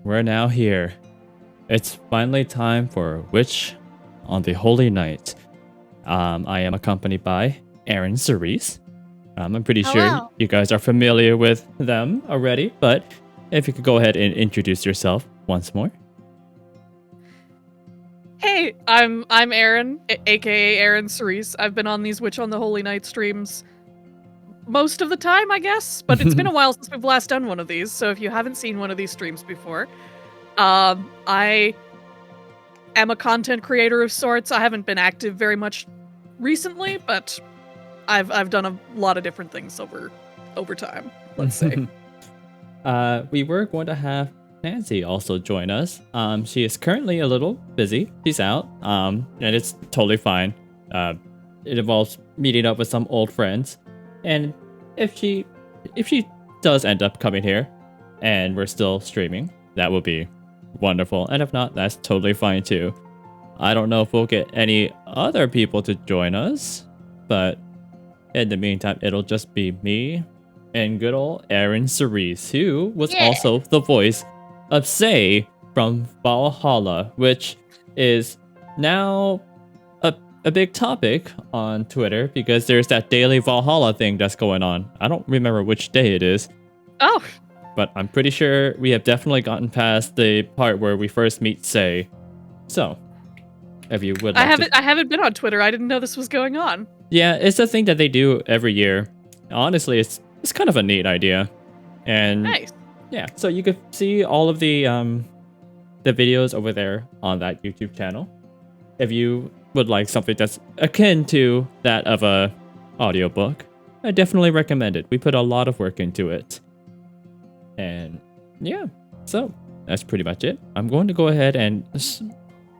we're now here. It's finally time for Witch on the Holy Night. I am accompanied by Aaron Cerise. I'm pretty sure Hello. you guys are familiar with them already, but if you could go ahead and introduce yourself once more. Hey, I'm Aaron, aka Aaron Cerise. I've been on these Witch on the Holy Night streams most of the time, I guess, but it's been a while since we've last done one of these, so if you haven't seen one of these streams before, I am a content creator of sorts. I haven't been active very much recently, but I've done a lot of different things over time, let's say. We were going to have Nancy also join us. She is currently a little busy. She's out, and it's totally fine. It involves meeting up with some old friends, and if she does end up coming here, and we're still streaming, that would be wonderful. And if not, that's totally fine too. I don't know if we'll get any other people to join us, but in the meantime, it'll just be me and good old Aaron Cerise, who was also the voice of Sei from Valhalla, which is now a big topic on Twitter because there's that daily Valhalla thing that's going on. I don't remember which day it is. Oh, But I'm pretty sure we have definitely gotten past the part where we first meet Sei. So, if you would like I haven't been on Twitter. I didn't know this was going on. Yeah, it's a thing that they do every year. Honestly, it's kind of a neat idea. And Nice. yeah, so you could see all of the videos over there on that YouTube channel. If you would like something that's akin to that of a audiobook, I definitely recommend it. We put a lot of work into it. And yeah, so that's pretty much it. I'm going to go ahead and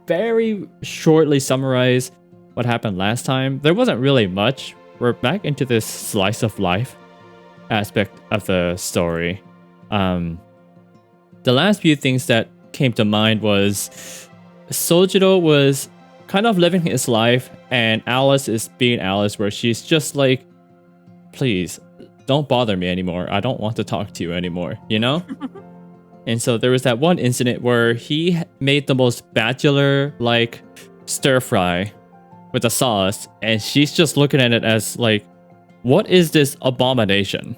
very shortly summarize what happened last time. There wasn't really much. We're back into this slice of life aspect of the story. The last few things that came to mind was Sojiro was kind of living his life, and Alice is being Alice, where she's just like, please don't bother me anymore. I don't want to talk to you anymore, you know? And so there was that one incident where he made the most bachelor-like stir fry with the sauce, and she's just looking at it as like, what is this abomination?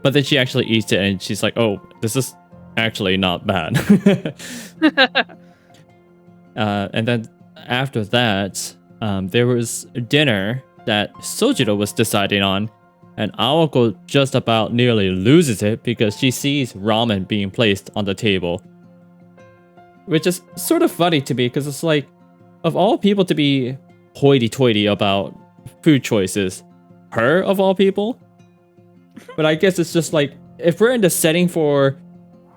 But then she actually eats it, and she's like, oh, this is actually not bad. And then after that, there was dinner that Sojiro was deciding on, and Aoko just about nearly loses it because she sees ramen being placed on the table. Which is sort of funny to me because it's like, of all people to be hoity-toity about food choices, her of all people? But I guess it's just like, if we're in the setting for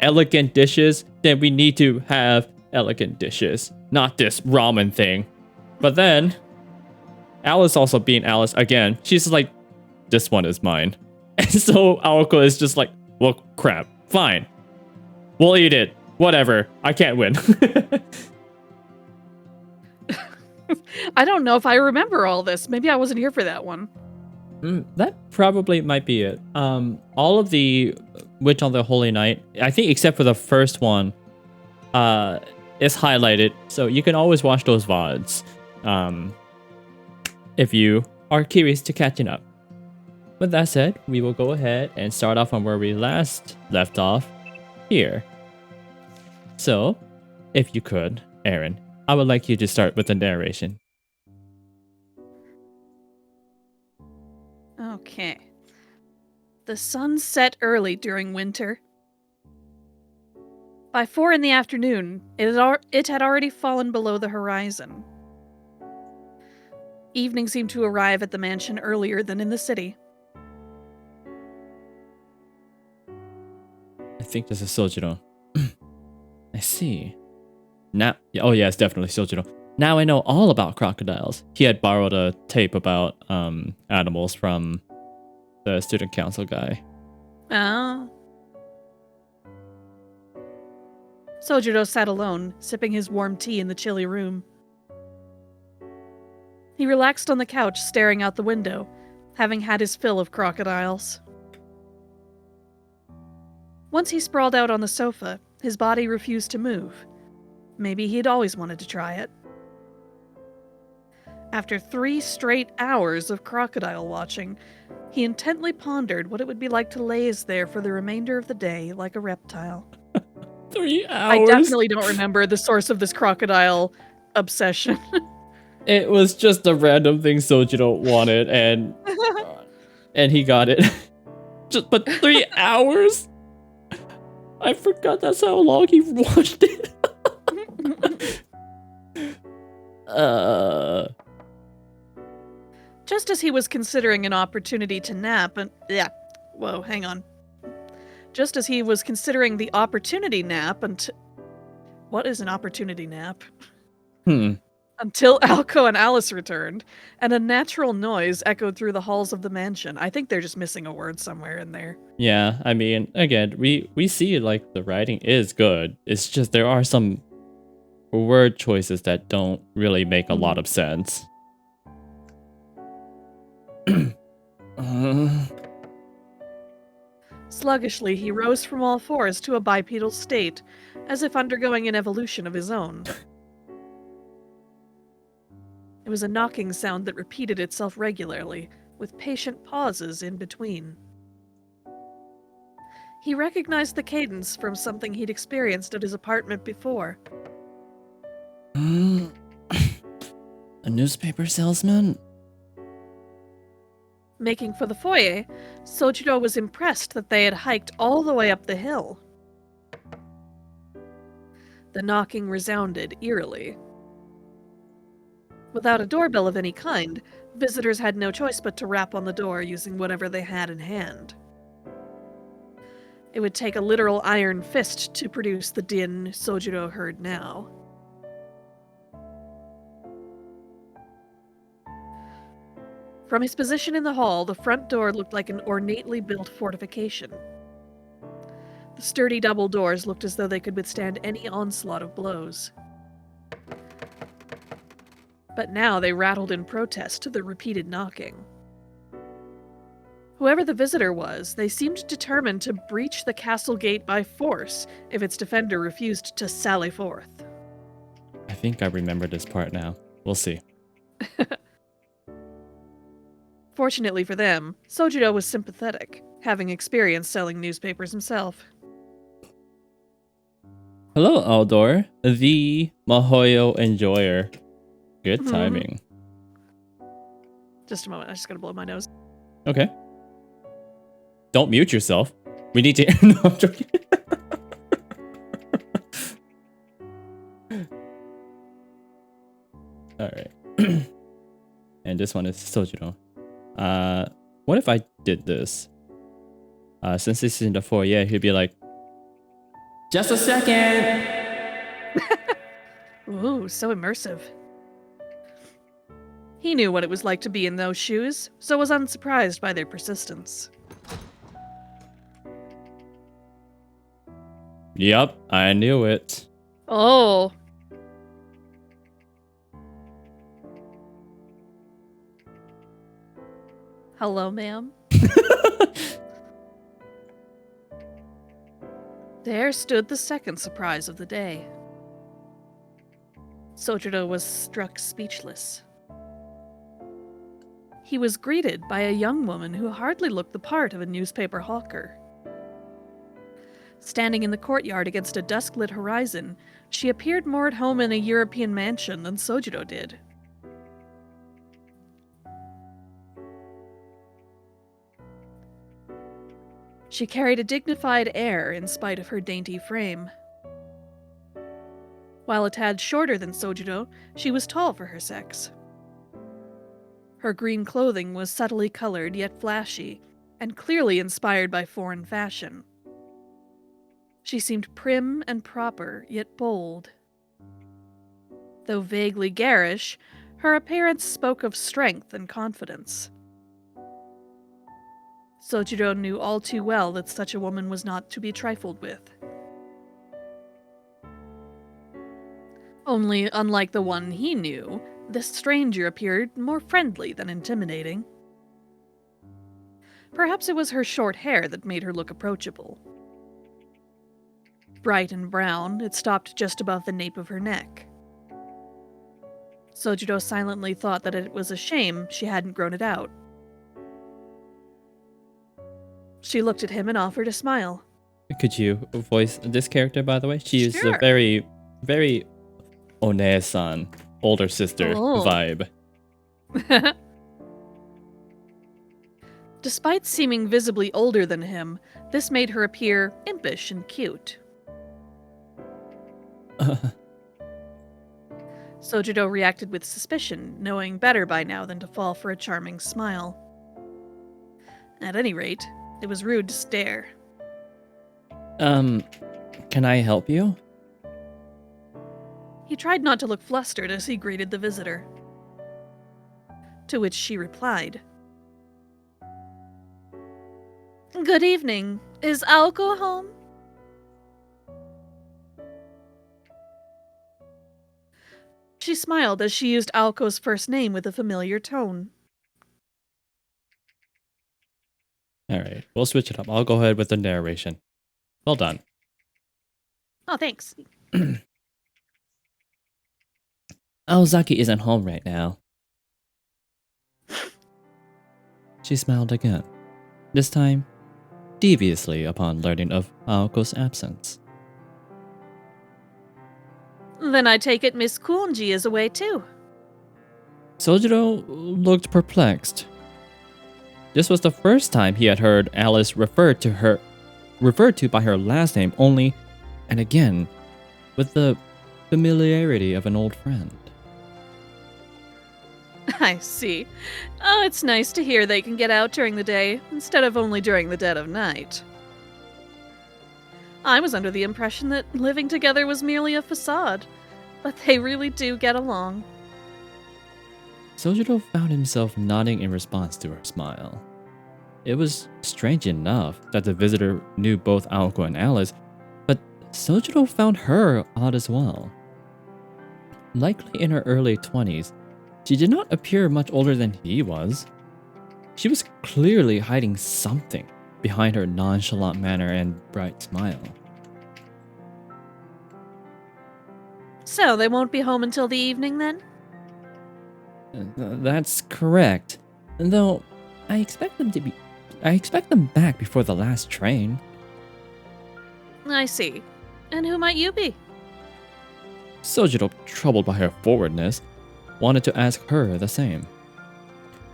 elegant dishes, then we need to have elegant dishes, not this ramen thing. But then, Alice also being Alice again, she's like, this one is mine. And so Aoko is just like, well, crap, fine. We'll eat it. Whatever. I can't win. I don't know if I remember all this. Maybe I wasn't here for that one. That probably might be it. All of the Witch on the Holy Night, I think except for the first one, is highlighted. So you can always watch those VODs if you are curious to catching up. With that said, we will go ahead and start off on where we last left off here. So, if you could, Aaron, I would like you to start with the narration. Okay. The sun set early during winter. By 4 in the afternoon, it had already fallen below the horizon. Evening seemed to arrive at the mansion earlier than in the city. I think this is Sojiro. I see. Now, oh yeah, it's definitely Sojiro. Now I know all about crocodiles. He had borrowed a tape about animals from the student council guy. Oh. Sojiro sat alone, sipping his warm tea in the chilly room. He relaxed on the couch, staring out the window, having had his fill of crocodiles. Once he sprawled out on the sofa, His body refused to move. Maybe he'd always wanted to try it. After 3 straight hours of crocodile watching, he intently pondered what it would be like to laze there for the remainder of the day like a reptile. 3 hours? I definitely don't remember the source of this crocodile obsession. It was just a random thing Sojiro wanted, and he got it. But 3 hours? I forgot that's how long he watched it. Just as he was considering an opportunity to nap, hang on. Just as he was considering the opportunity nap, what is an opportunity nap? Until Alco and Alice returned, and a natural noise echoed through the halls of the mansion. I think they're just missing a word somewhere in there. Yeah, I mean, again, we see like the writing is good. It's just there are some word choices that don't really make a lot of sense. Sluggishly, he rose from all fours to a bipedal state, as if undergoing an evolution of his own. It was a knocking sound that repeated itself regularly, with patient pauses in between. He recognized the cadence from something he'd experienced at his apartment before. A newspaper salesman? Making for the foyer, Sojiro was impressed that they had hiked all the way up the hill. The knocking resounded eerily. Without a doorbell of any kind, visitors had no choice but to rap on the door using whatever they had in hand. It would take a literal iron fist to produce the din Sojiro heard now. From his position in the hall, the front door looked like an ornately built fortification. The sturdy double doors looked as though they could withstand any onslaught of blows. But now they rattled in protest to the repeated knocking. Whoever the visitor was, they seemed determined to breach the castle gate by force if its defender refused to sally forth. I think I remember this part now. We'll see. Fortunately for them, Sojiro was sympathetic, having experience selling newspapers himself. Hello, Aldor, the Mahoyo enjoyer. Good timing. Just a moment, I just gotta blow my nose. Okay. Don't mute yourself. We need to... No, I'm joking. Alright. And this one is Sojiro. What if I did this? Since this is in the foyer, he'd be like, just a second! Ooh, so immersive. He knew what it was like to be in those shoes, so was unsurprised by their persistence. Yup, I knew it. Oh. Hello, ma'am. There stood the second surprise of the day. Sojiro was struck speechless. He was greeted by a young woman who hardly looked the part of a newspaper hawker. Standing in the courtyard against a dusk-lit horizon, she appeared more at home in a European mansion than Sojiro did. She carried a dignified air in spite of her dainty frame. While a tad shorter than Sojiro, she was tall for her sex. Her green clothing was subtly colored yet flashy, and clearly inspired by foreign fashion. She seemed prim and proper, yet bold. Though vaguely garish, her appearance spoke of strength and confidence. Sojiro knew all too well that such a woman was not to be trifled with. Only, unlike the one he knew, this stranger appeared more friendly than intimidating. Perhaps it was her short hair that made her look approachable. bright and brown. It stopped just above the nape of her neck. Sojiro silently thought that it was a shame she hadn't grown it out. She looked at him and offered a smile. Could you voice this character, by the way? She is Sure. a very, very One-san, older sister vibe. Despite seeming visibly older than him, this made her appear impish and cute. Sojiro reacted with suspicion, knowing better by now than to fall for a charming smile. At any rate, it was rude to stare. Can I help you? He tried not to look flustered as he greeted the visitor. To which she replied, "Good evening. Is Aoko home?" She smiled as she used Aoko's first name with a familiar tone. Alright, we'll switch it up. I'll go ahead with the narration. Well done. Oh, thanks. Aozaki isn't home right now. She smiled again, this time deviously upon learning of Aoko's absence. Then I take it Miss Kuonji is away too. Sojiro looked perplexed. This was the first time he had heard Alice referred to by her last name only, and again, with the familiarity of an old friend. I see. Oh, it's nice to hear they can get out during the day, instead of only during the dead of night. I was under the impression that living together was merely a facade, but they really do get along. Sojiro found himself nodding in response to her smile. It was strange enough that the visitor knew both Aoko and Alice, but Sojiro found her odd as well. Likely in her early 20s, she did not appear much older than he was. She was clearly hiding something behind her nonchalant manner and bright smile. So they won't be home until the evening then? That's correct. Though I expect them back before the last train. I see. And who might you be? Sojiro, troubled by her forwardness, wanted to ask her the same.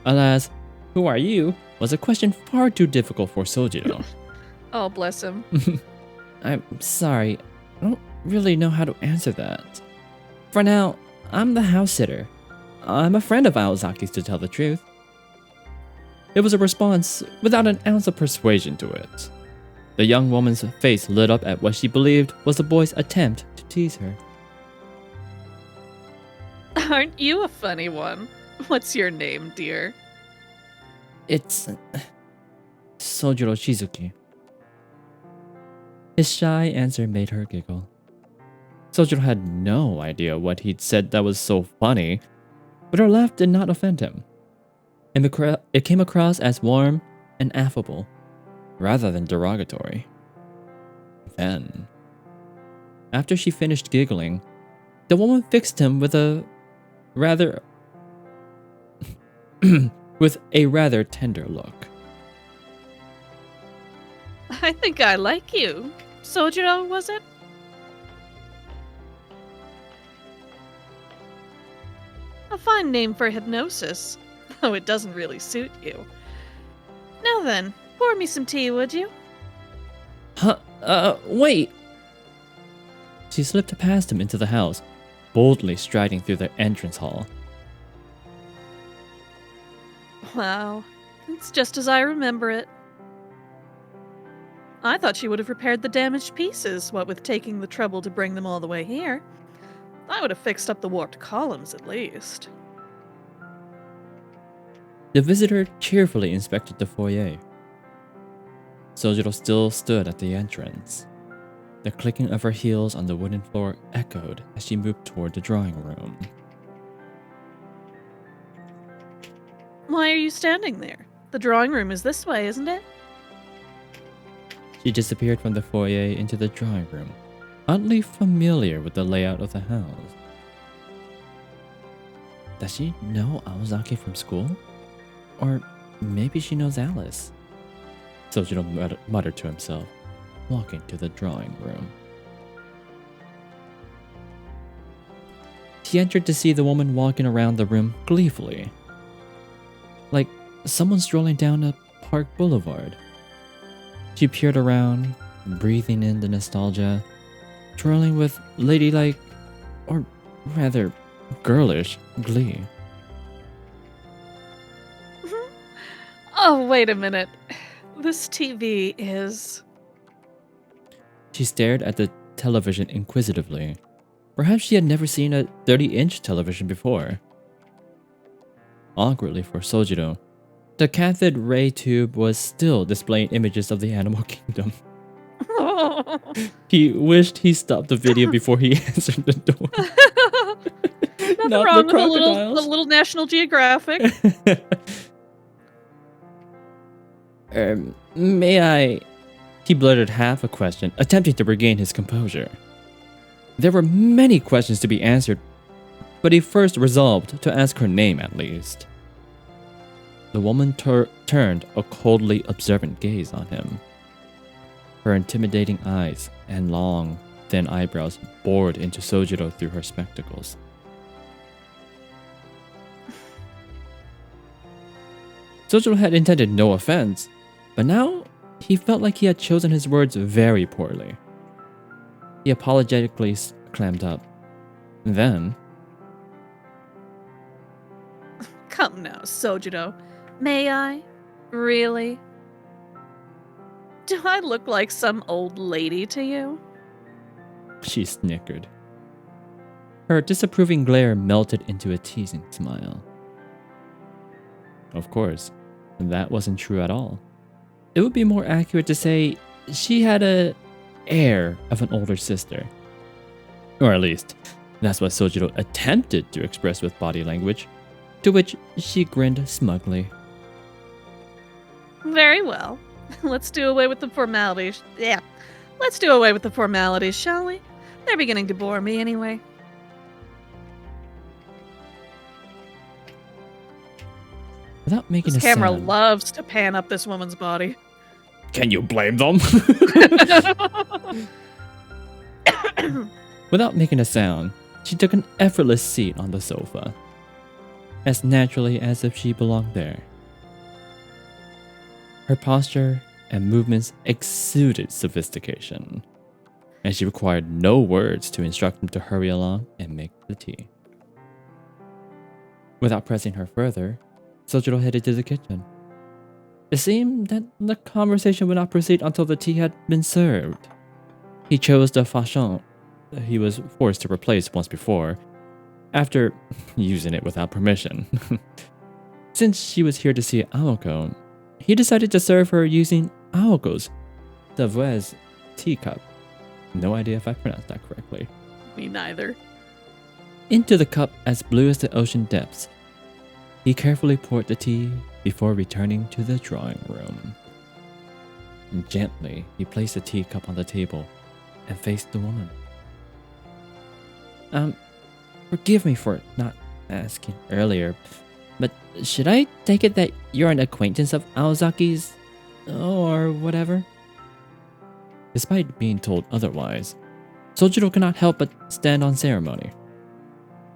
Alas, "Who are you?" was a question far too difficult for Sojiro. Oh, bless him. I'm sorry, I don't really know how to answer that. For now, I'm the house sitter. I'm a friend of Aozaki's, to tell the truth. It was a response without an ounce of persuasion to it. The young woman's face lit up at what she believed was the boy's attempt to tease her. Aren't you a funny one? What's your name, dear? It's Sojiro Shizuki. His shy answer made her giggle. Sojiro had no idea what he'd said that was so funny, but her laugh did not offend him. And it came across as warm and affable, rather than derogatory. Then, after she finished giggling, the woman fixed him with a rather tender look. I think I like you. Sojiro, was it? A fine name for hypnosis, though it doesn't really suit you. Now then, pour me some tea, would you? Wait! She slipped past him into the house, boldly striding through the entrance hall. Wow, it's just as I remember it. I thought she would have repaired the damaged pieces, what with taking the trouble to bring them all the way here. I would have fixed up the warped columns at least. The visitor cheerfully inspected the foyer. Sojiro still stood at the entrance. The clicking of her heels on the wooden floor echoed as she moved toward the drawing room. Why are you standing there? The drawing room is this way, isn't it? She disappeared from the foyer into the drawing room, oddly familiar with the layout of the house. Does she know Aozaki from school? Or maybe she knows Alice? Sojiro muttered to himself, walking to the drawing room. He entered to see the woman walking around the room gleefully, like someone strolling down a park boulevard. She peered around, breathing in the nostalgia, twirling with ladylike, or rather girlish, glee. Oh, wait a minute. This TV is... She stared at the television inquisitively. Perhaps she had never seen a 30-inch television before. Awkwardly for Sojiro, the cathode ray tube was still displaying images of the animal kingdom. He wished he stopped the video before he answered the door. Nothing Not wrong the with crocodiles. a little National Geographic. May I? He blurted half a question, attempting to regain his composure. There were many questions to be answered, but he first resolved to ask her name at least. The woman turned a coldly observant gaze on him. Her intimidating eyes and long, thin eyebrows bored into Sojiro through her spectacles. Sojiro had intended no offense, but now he felt like he had chosen his words very poorly. He apologetically clammed up. Then... Come now, Sojiro. May I? Really? Do I look like some old lady to you? she snickered. Her disapproving glare melted into a teasing smile. Of course, that wasn't true at all. It would be more accurate to say she had an air of an older sister. Or at least, that's what Sojiro attempted to express with body language, to which she grinned smugly. Very well. Let's do away with the formalities. Yeah. Let's do away with the formalities, shall we? They're beginning to bore me anyway. Without making This a camera sound... loves to pan up this woman's body. Can you blame them? Without making a sound, she took an effortless seat on the sofa, as naturally as if she belonged there. Her posture and movements exuded sophistication, and she required no words to instruct him to hurry along and make the tea. Without pressing her further, Sojiro headed to the kitchen. It seemed that the conversation would not proceed until the tea had been served. He chose the fachon he was forced to replace once before, after using it without permission. Since she was here to see Aoko, he decided to serve her using Aoko's Davez teacup. No idea if I pronounced that correctly. Me neither. Into the cup as blue as the ocean depths, he carefully poured the tea before returning to the drawing room. Gently, he placed the teacup on the table and faced the woman. Forgive me for not asking earlier, but should I take it that you're an acquaintance of Aozaki's, or whatever? Despite being told otherwise, Sojiro could not help but stand on ceremony.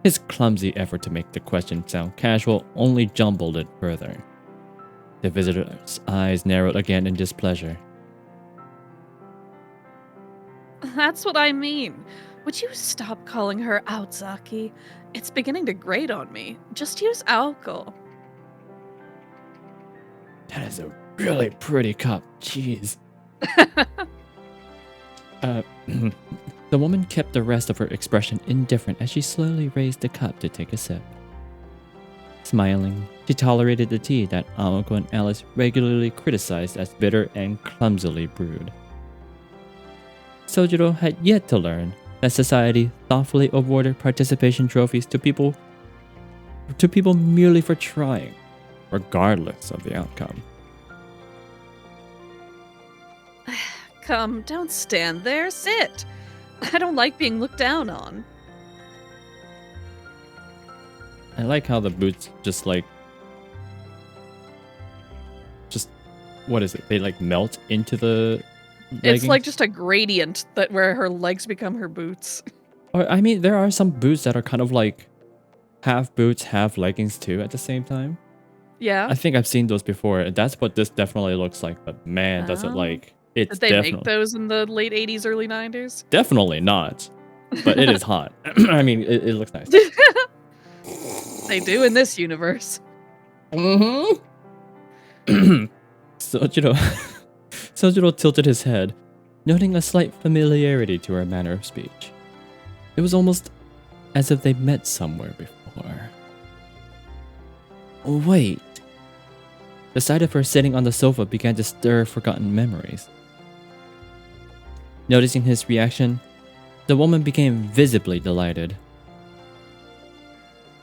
His clumsy effort to make the question sound casual only jumbled it further. The visitor's eyes narrowed again in displeasure. That's what I mean. Would you stop calling her Aozaki? It's beginning to grate on me. Just use Aoko. That is a really pretty cup. Jeez. The woman kept the rest of her expression indifferent as she slowly raised the cup to take a sip. Smiling, she tolerated the tea that Aoko and Alice regularly criticized as bitter and clumsily brewed. Sojiro had yet to learn that society thoughtfully awarded participation trophies to people merely for trying, regardless of the outcome. Come, don't stand there. Sit. I don't like being looked down on. I like how the boots just what is it? They like melt into the leggings? It's like just a gradient that where her legs become her boots. Or I mean, there are some boots that are kind of like half boots, half leggings too at the same time. Yeah. I think I've seen those before. That's what this definitely looks like. But man, does it Oh. like it's Did they definitely make those in the late 80s, early 90s? definitely not. But it is hot. I mean, it looks nice. They do in this universe. Mm-hmm. Sojiro tilted his head, noting a slight familiarity to her manner of speech. It was almost as if they met somewhere before. Wait. The sight of her sitting on the sofa began to stir forgotten memories. Noticing his reaction, the woman became visibly delighted.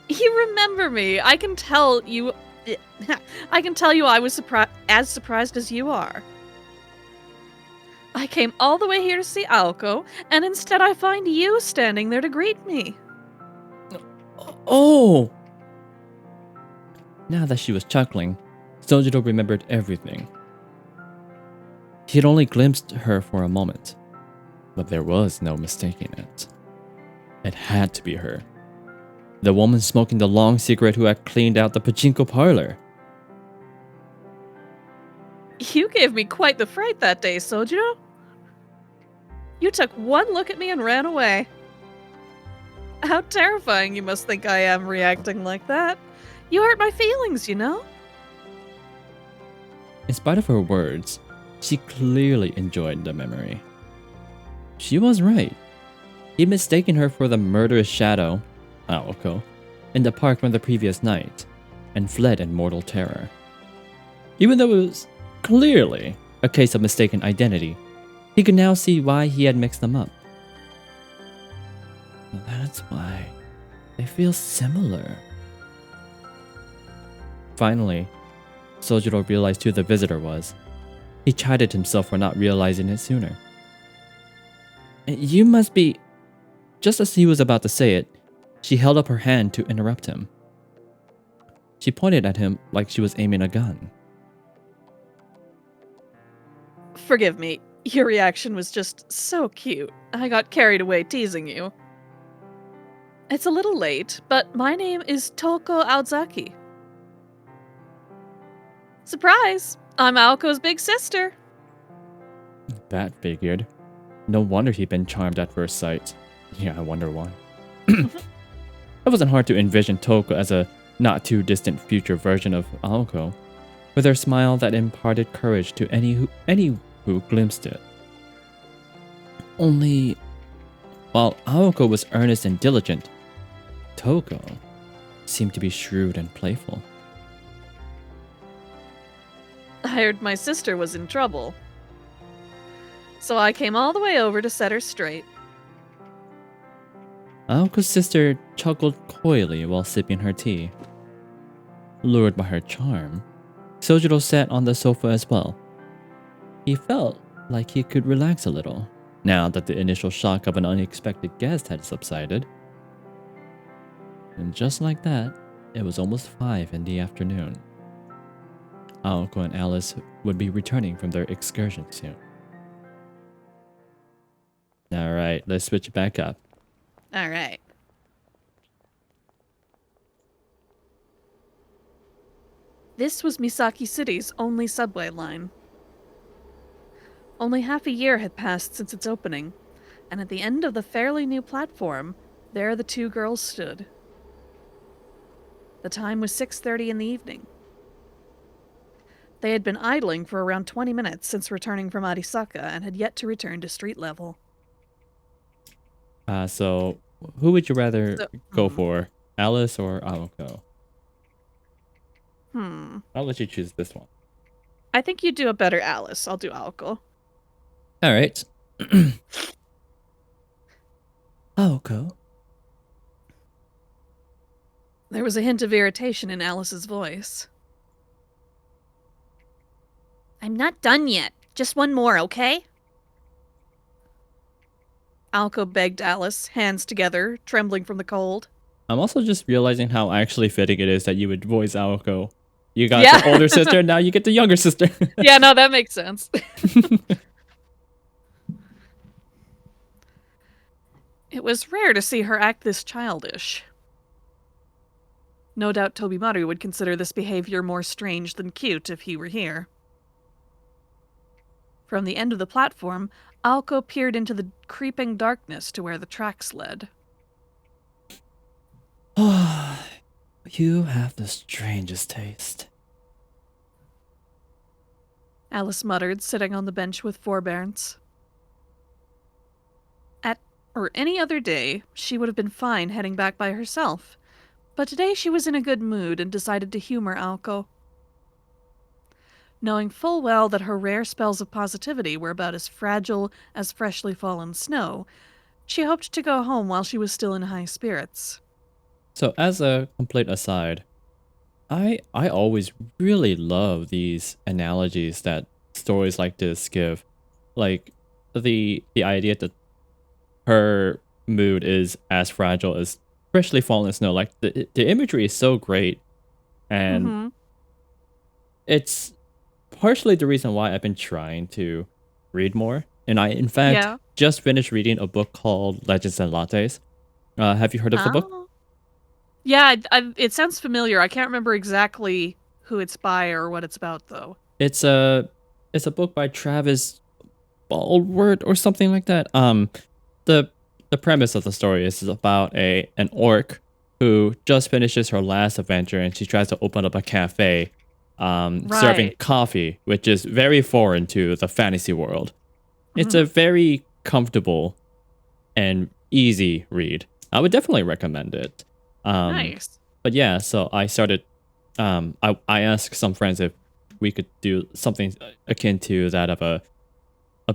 You remember me. I can tell you I was as surprised as you are. I came all the way here to see Aoko, and instead I find you standing there to greet me. Oh! Now that she was chuckling, Sojiro remembered everything. He had only glimpsed her for a moment, but there was no mistaking it. It had to be her. The woman smoking the long cigarette who had cleaned out the pachinko parlor. You gave me quite the fright that day, Sojiro. You took one look at me and ran away. How terrifying you must think I am reacting like that. You hurt my feelings, you know? In spite of her words, she clearly enjoyed the memory. She was right. He'd mistaken her for the murderous shadow, Aoko, in the park from the previous night, and fled in mortal terror. Even though it was clearly a case of mistaken identity, he could now see why he had mixed them up. That's why they feel similar. Finally, Sojiro realized who the visitor was. He chided himself for not realizing it sooner. You must be... Just as he was about to say it, she held up her hand to interrupt him. She pointed at him like she was aiming a gun. Forgive me. Your reaction was just so cute. I got carried away teasing you. It's a little late, but my name is Toko Aozaki. Surprise! I'm Aoko's big sister. That figured. No wonder he'd been charmed at first sight. Yeah, I wonder why. It wasn't hard to envision Toko as a not too distant future version of Aoko, with her smile that imparted courage to any who glimpsed it. Only, while Aoko was earnest and diligent, Toko seemed to be shrewd and playful. I heard my sister was in trouble. So I came all the way over to set her straight. Aoko's sister chuckled coyly while sipping her tea. Lured by her charm, Sojiro sat on the sofa as well. He felt like he could relax a little, now that the initial shock of an unexpected guest had subsided. And just like that, it was almost 5 in the afternoon. Aoko and Alice would be returning from their excursion soon. Alright, let's switch it back up. Alright. This was Misaki City's only subway line. Only half a year had passed since its opening, and at the end of the fairly new platform, there the two girls stood. The time was 6:30 in the evening. They had been idling for around 20 minutes since returning from Arisaka and had yet to return to street level. So who would you rather go for? Alice or Aoko? I'll let you choose this one. I think you do a better Alice. I'll do Aoko. Alright. Aoko? There was a hint of irritation in Alice's voice. I'm not done yet. Just one more, okay? Alco begged Alice, hands together, trembling from the cold. I'm also just realizing how actually fitting it is that you would voice Aoko. You got Yeah. the older sister, now you get the younger sister. Yeah, no, that makes sense. It was rare to see her act this childish. No doubt Tobimaru would consider this behavior more strange than cute if he were here. From the end of the platform, Alco peered into the creeping darkness to where the tracks led. You have the strangest taste. Alice muttered, sitting on the bench with forbearance. Any other day, she would have been fine heading back by herself. But today she was in a good mood and decided to humor Alco. Knowing full well that her rare spells of positivity were about as fragile as freshly fallen snow, she hoped to go home while she was still in high spirits. So as a complete aside, I always really love these analogies that stories like this give. Like the idea that her mood is as fragile as freshly fallen snow. Like the imagery is so great, and it's partially the reason why I've been trying to read more. And I, in fact, just finished reading a book called Legends and Lattes. Have you heard of the book? Yeah, it sounds familiar. I can't remember exactly who it's by or what it's about, though. It's a book by Travis Baldward or something like that. The premise of the story is about an orc who just finishes her last adventure and she tries to open up a cafe serving coffee, which is very foreign to the fantasy world. It's a very comfortable and easy read. I would definitely recommend it. Nice. But yeah, so I started, I asked some friends if we could do something akin to that of a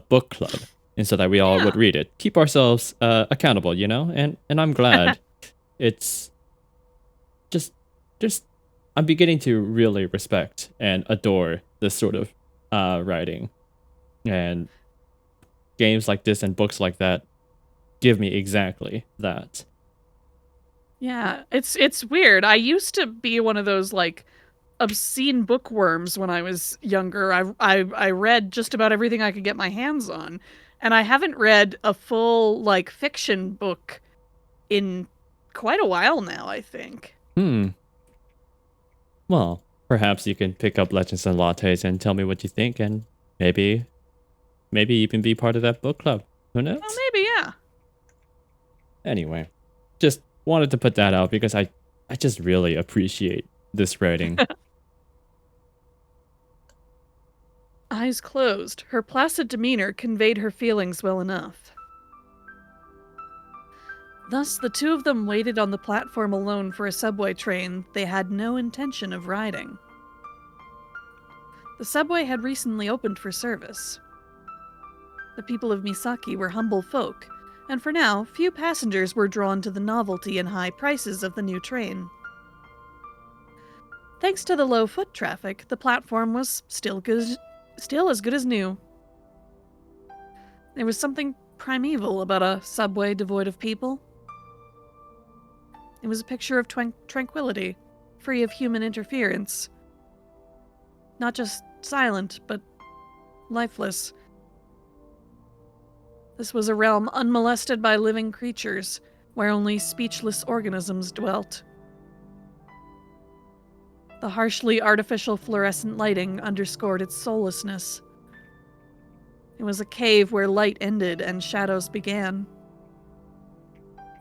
book club, and so that we all would read it. Keep ourselves accountable, you know? And I'm glad. It's just I'm beginning to really respect and adore this sort of writing. And games like this and books like that give me exactly that. Yeah, it's weird. I used to be one of those like obscene bookworms when I was younger. I read just about everything I could get my hands on, and I haven't read a full like fiction book in quite a while now, I think. Well, perhaps you can pick up Legends and Lattes and tell me what you think, and maybe even be part of that book club. Who knows? Well, maybe, yeah. Anyway, just wanted to put that out because I just really appreciate this writing. Eyes closed, her placid demeanor conveyed her feelings well enough. Thus, the two of them waited on the platform alone for a subway train they had no intention of riding. The subway had recently opened for service. The people of Misaki were humble folk, and for now, few passengers were drawn to the novelty and high prices of the new train. Thanks to the low foot traffic, the platform was still as good as new. There was something primeval about a subway devoid of people. It was a picture of tranquility, free of human interference. Not just silent, but lifeless. This was a realm unmolested by living creatures, where only speechless organisms dwelt. The harshly artificial fluorescent lighting underscored its soullessness. It was a cave where light ended and shadows began,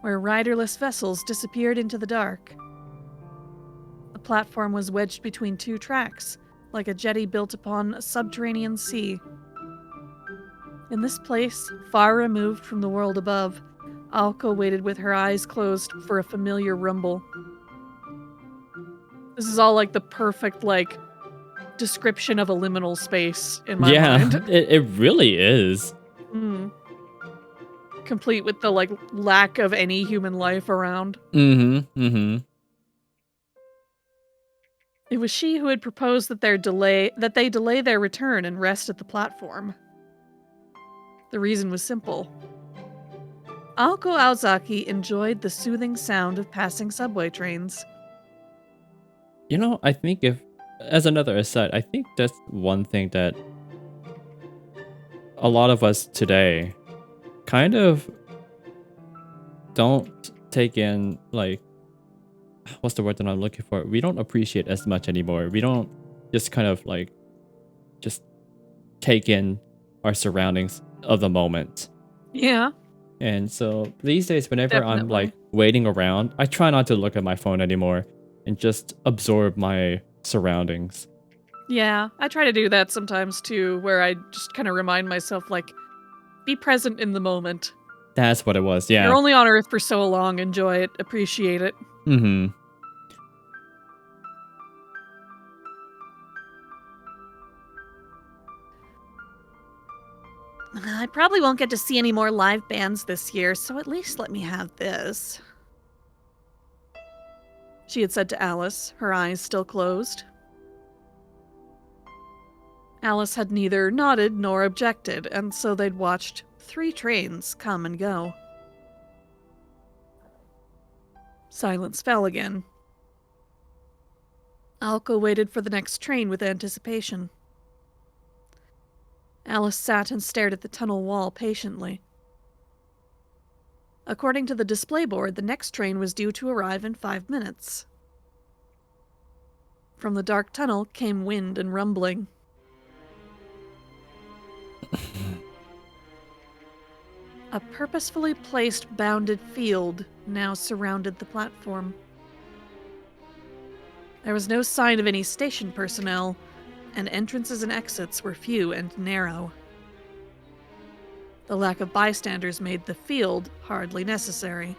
where riderless vessels disappeared into the dark. The platform was wedged between two tracks, like a jetty built upon a subterranean sea. In this place, far removed from the world above, Alco waited with her eyes closed for a familiar rumble. This is all like the perfect, like, description of a liminal space in my mind. Yeah, it really is. Complete with the, like, lack of any human life around. Mm-hmm. It was she who had proposed that they delay their return and rest at the platform. The reason was simple. Aoko Aozaki enjoyed the soothing sound of passing subway trains. You know, I think if, as another aside, I think that's one thing that a lot of us today kind of don't take in, like, what's the word that I'm looking for? We don't appreciate as much anymore. We don't just kind of like just take in our surroundings of the moment. Yeah, And so these days, whenever I'm definitely. like waiting around, I try not to look at my phone anymore and just absorb my surroundings. Yeah, I try to do that sometimes too, where I just kind of remind myself, like, be present in the moment. That's what it was. You're Yeah. only on Earth for so long. Enjoy it, appreciate it. Mm-hmm. I probably won't get to see any more live bands this year, so at least let me have this. She had said to Alice, her eyes still closed. Alice had neither nodded nor objected, and so they'd watched 3 trains come and go. Silence fell again. Aoko waited for the next train with anticipation. Alice sat and stared at the tunnel wall patiently. According to the display board, the next train was due to arrive in 5 minutes. From the dark tunnel came wind and rumbling. A purposefully placed bounded field now surrounded the platform. There was no sign of any station personnel, and entrances and exits were few and narrow. The lack of bystanders made the field hardly necessary.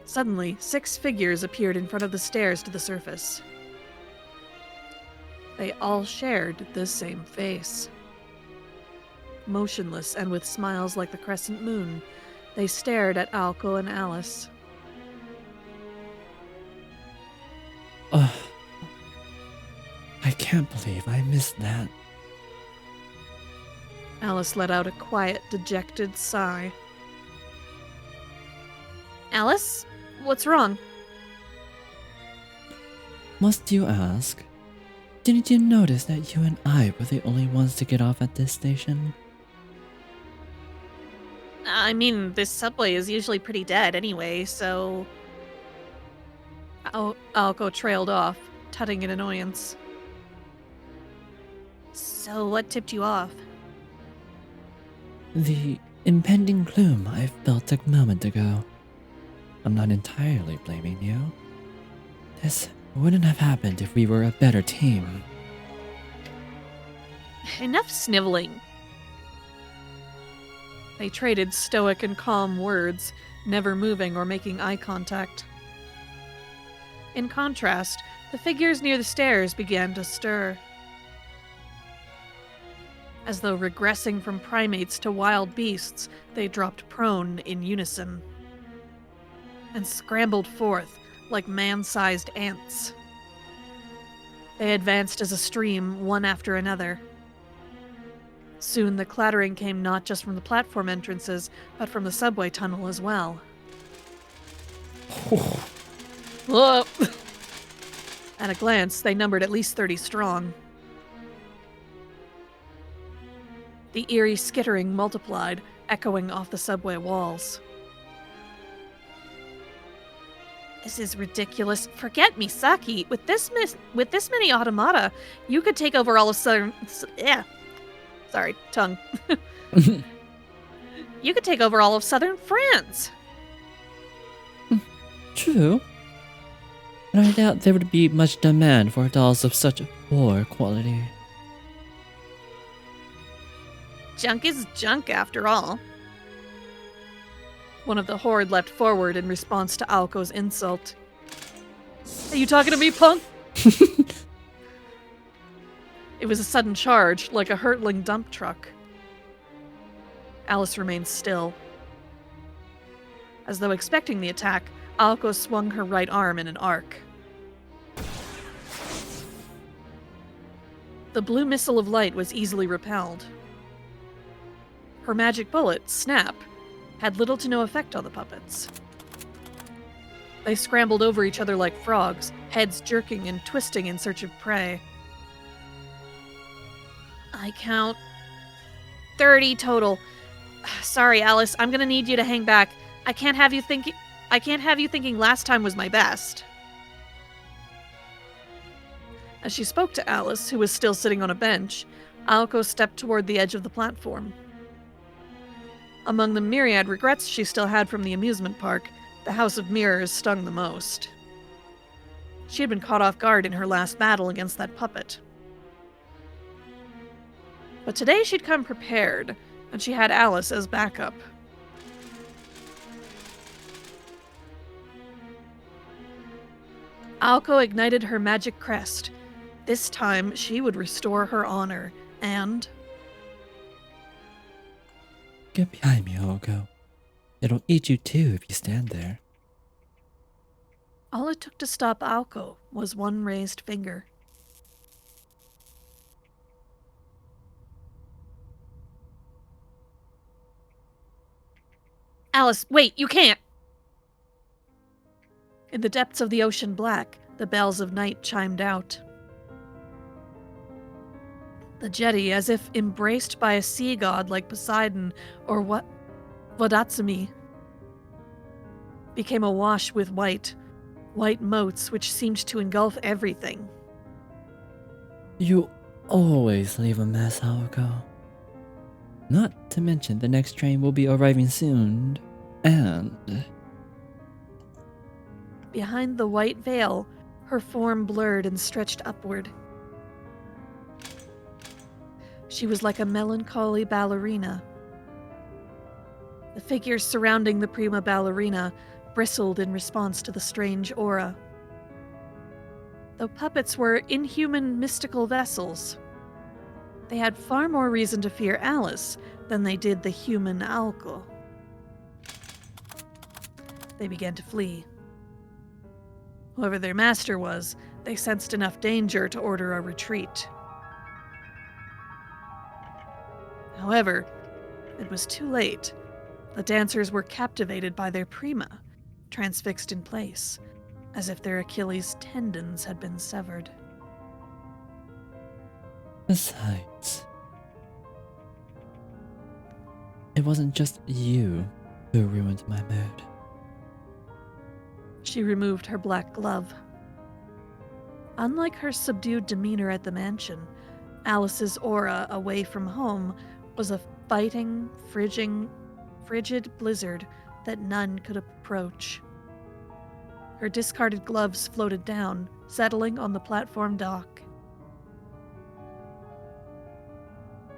Suddenly, 6 figures appeared in front of the stairs to the surface. They all shared the same face. Motionless and with smiles like the crescent moon, they stared at Aoko and Alice. Ugh. I can't believe I missed that. Alice let out a quiet, dejected sigh. Alice? What's wrong? Must you ask? Didn't you notice that you and I were the only ones to get off at this station? I mean, this subway is usually pretty dead anyway, so... Aoko trailed off, tutting in annoyance. So what tipped you off? The impending gloom I felt a moment ago. I'm not entirely blaming you. This wouldn't have happened if we were a better team. Enough sniveling. They traded stoic and calm words, never moving or making eye contact. In contrast, the figures near the stairs began to stir. As though regressing from primates to wild beasts, they dropped prone in unison and scrambled forth like man-sized ants. They advanced as a stream, one after another. Soon the clattering came not just from the platform entrances, but from the subway tunnel as well. Whoa. At a glance, they numbered at least 30 strong. The eerie skittering multiplied, echoing off the subway walls. This is ridiculous. Forget Misaki. With this many automata, you could take over all of southern... Sorry, tongue. You could take over all of southern France. True. But I doubt there would be much demand for dolls of such poor quality. Junk is junk, after all. One of the horde leapt forward in response to Aoko's insult. Are you talking to me, punk? It was a sudden charge, like a hurtling dump truck. Alice remained still. As though expecting the attack, Aoko swung her right arm in an arc. The blue missile of light was easily repelled. Her magic bullet, Snap, had little to no effect on the puppets. They scrambled over each other like frogs, heads jerking and twisting in search of prey. I count 30 total. Sorry, Alice, I'm gonna need you to hang back. I can't have you thinking last time was my best. As she spoke to Alice, who was still sitting on a bench, Aoko stepped toward the edge of the platform. Among the myriad regrets she still had from the amusement park, the House of Mirrors stung the most. She had been caught off guard in her last battle against that puppet. But today she'd come prepared, and she had Alice as backup. Aoko ignited her magic crest. This time, she would restore her honor, and... Get behind me, Aoko. It'll eat you too if you stand there. all it took to stop Aoko was one raised finger. Alice, wait, you can't! In the depths of the ocean black, the bells of night chimed out. The jetty, as if embraced by a sea god like Poseidon or Wadatsumi, became awash with white motes which seemed to engulf everything. You always leave a mess, Aoko. Not to mention the next train will be arriving soon, and... Behind the white veil, her form blurred and stretched upward. She was like a melancholy ballerina. The figures surrounding the prima ballerina bristled in response to the strange aura. Though puppets were inhuman mystical vessels, they had far more reason to fear Alice than they did the human Aoko. They began to flee. Whoever their master was, they sensed enough danger to order a retreat. However, it was too late. The dancers were captivated by their prima, transfixed in place, as if their Achilles' tendons had been severed. Besides, it wasn't just you who ruined my mood. She removed her black glove. Unlike her subdued demeanor at the mansion, Alice's aura away from home was a biting, frigid blizzard that none could approach. Her discarded gloves floated down, settling on the platform dock.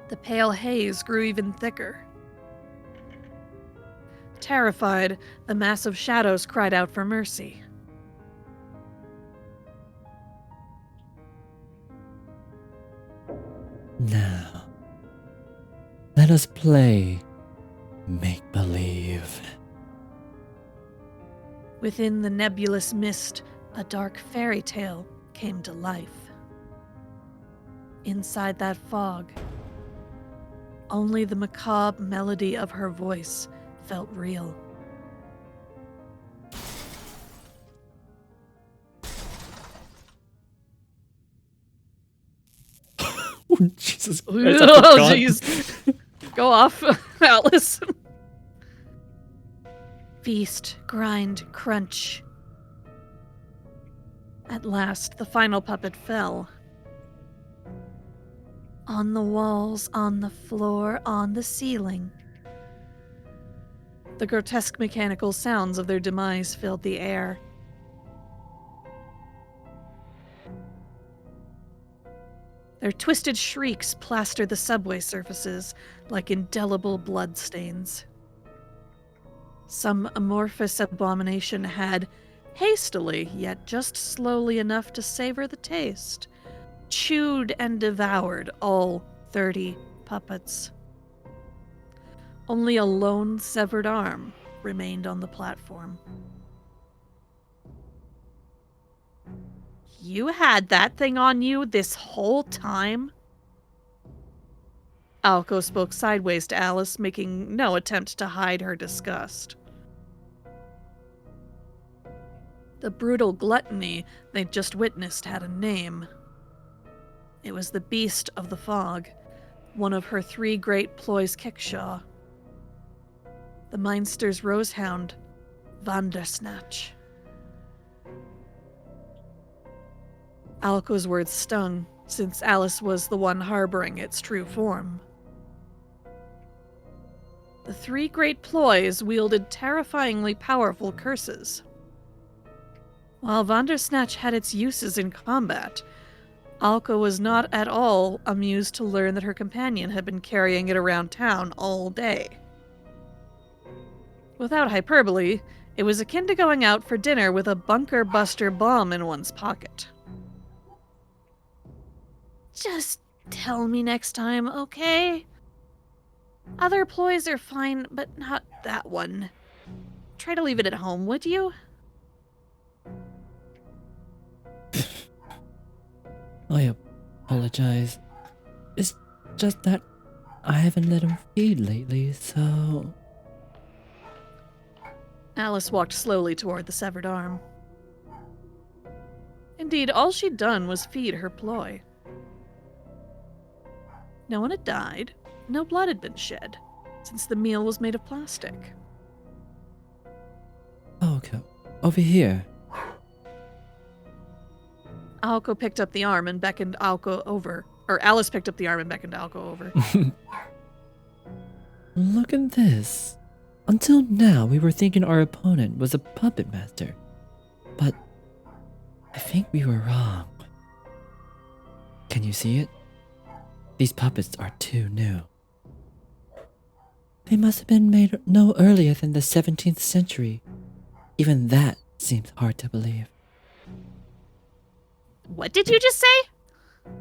The pale haze grew even thicker. Terrified, the mass of shadows cried out for mercy. Now, let us play make-believe. Within the nebulous mist, a dark fairy tale came to life. Inside that fog, only the macabre melody of her voice felt real. Oh, Jesus Christ, I Oh, forgot. jeez. Go off, Alice. Feast, grind, crunch. At last, the final puppet fell. On the walls, on the floor, on the ceiling. The grotesque mechanical sounds of their demise filled the air. Their twisted shrieks plastered the subway surfaces like indelible bloodstains. Some amorphous abomination had, hastily, yet just slowly enough to savor the taste, chewed and devoured all 30 puppets. Only a lone severed arm remained on the platform. You had that thing on you this whole time? Alco spoke sideways to Alice, making no attempt to hide her disgust. The brutal gluttony they'd just witnessed had a name. It was the Beast of the Fog, one of her 3 great ploys kickshaw. The Minster's rosehound, Vandersnatch. Alco's words stung, since Alice was the one harboring its true form. The 3 great ploys wielded terrifyingly powerful curses. While Vandersnatch had its uses in combat, Alco was not at all amused to learn that her companion had been carrying it around town all day. Without hyperbole, it was akin to going out for dinner with a bunker buster bomb in one's pocket. Just tell me next time, okay? Other ploys are fine, but not that one. Try to leave it at home, would you? I apologize. It's just that I haven't let him feed lately, so... Alice walked slowly toward the severed arm. Indeed, all she'd done was feed her ploy. No one had died, no blood had been shed, since the meal was made of plastic. Okay, over here. Alco picked up the arm and beckoned Alco over. Or Alice picked up the arm and beckoned Alco over. Look at this. Until now, we were thinking our opponent was a puppet master. But I think we were wrong. Can you see it? These puppets are too new. They must have been made no earlier than the 17th century. Even that seems hard to believe. What did you just say?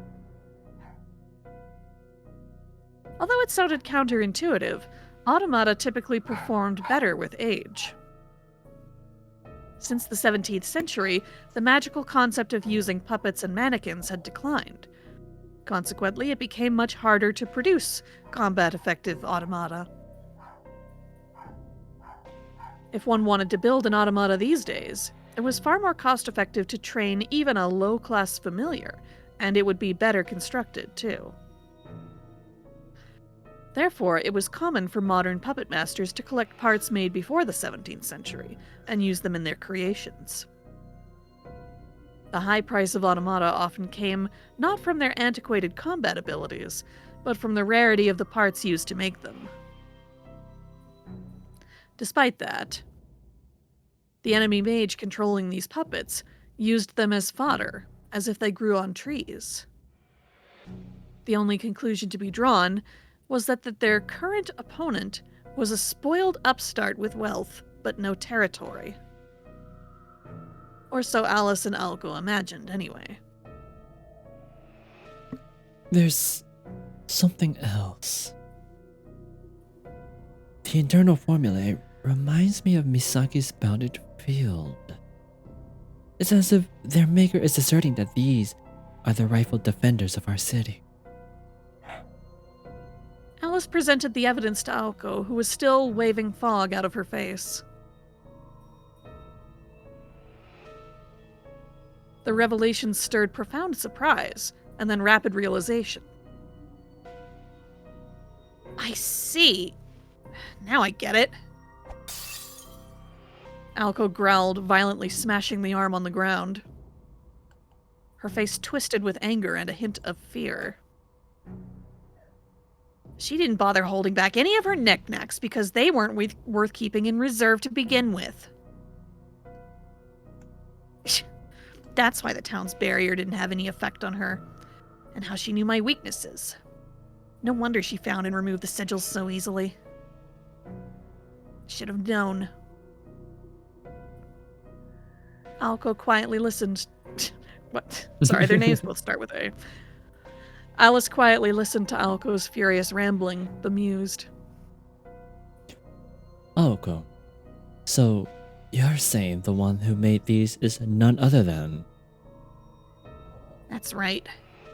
Although it sounded counterintuitive, automata typically performed better with age. Since the 17th century, the magical concept of using puppets and mannequins had declined. Consequently, it became much harder to produce combat-effective automata. If one wanted to build an automata these days, it was far more cost-effective to train even a low-class familiar, and it would be better constructed, too. Therefore, it was common for modern puppet masters to collect parts made before the 17th century, and use them in their creations. The high price of automata often came not from their antiquated combat abilities, but from the rarity of the parts used to make them. Despite that, the enemy mage controlling these puppets used them as fodder, as if they grew on trees. The only conclusion to be drawn was that their current opponent was a spoiled upstart with wealth, but no territory. Or so Alice and Alco imagined, anyway. There's something else. The internal formula reminds me of Misaki's Bounded Field. It's as if their maker is asserting that these are the rightful defenders of our city. Alice presented the evidence to Alco, who was still waving fog out of her face. The revelation stirred profound surprise, and then rapid realization. I see. Now I get it. Alco growled, violently smashing the arm on the ground. Her face twisted with anger and a hint of fear. She didn't bother holding back any of her knickknacks because they weren't worth keeping in reserve to begin with. That's why the town's barrier didn't have any effect on her, and how she knew my weaknesses. No wonder she found and removed the sigils so easily. Should have known. Alco quietly listened. What? Sorry, their names both start with A. Alice quietly listened to Alco's furious rambling, bemused. Alco, so you're saying the one who made these is none other than... That's right.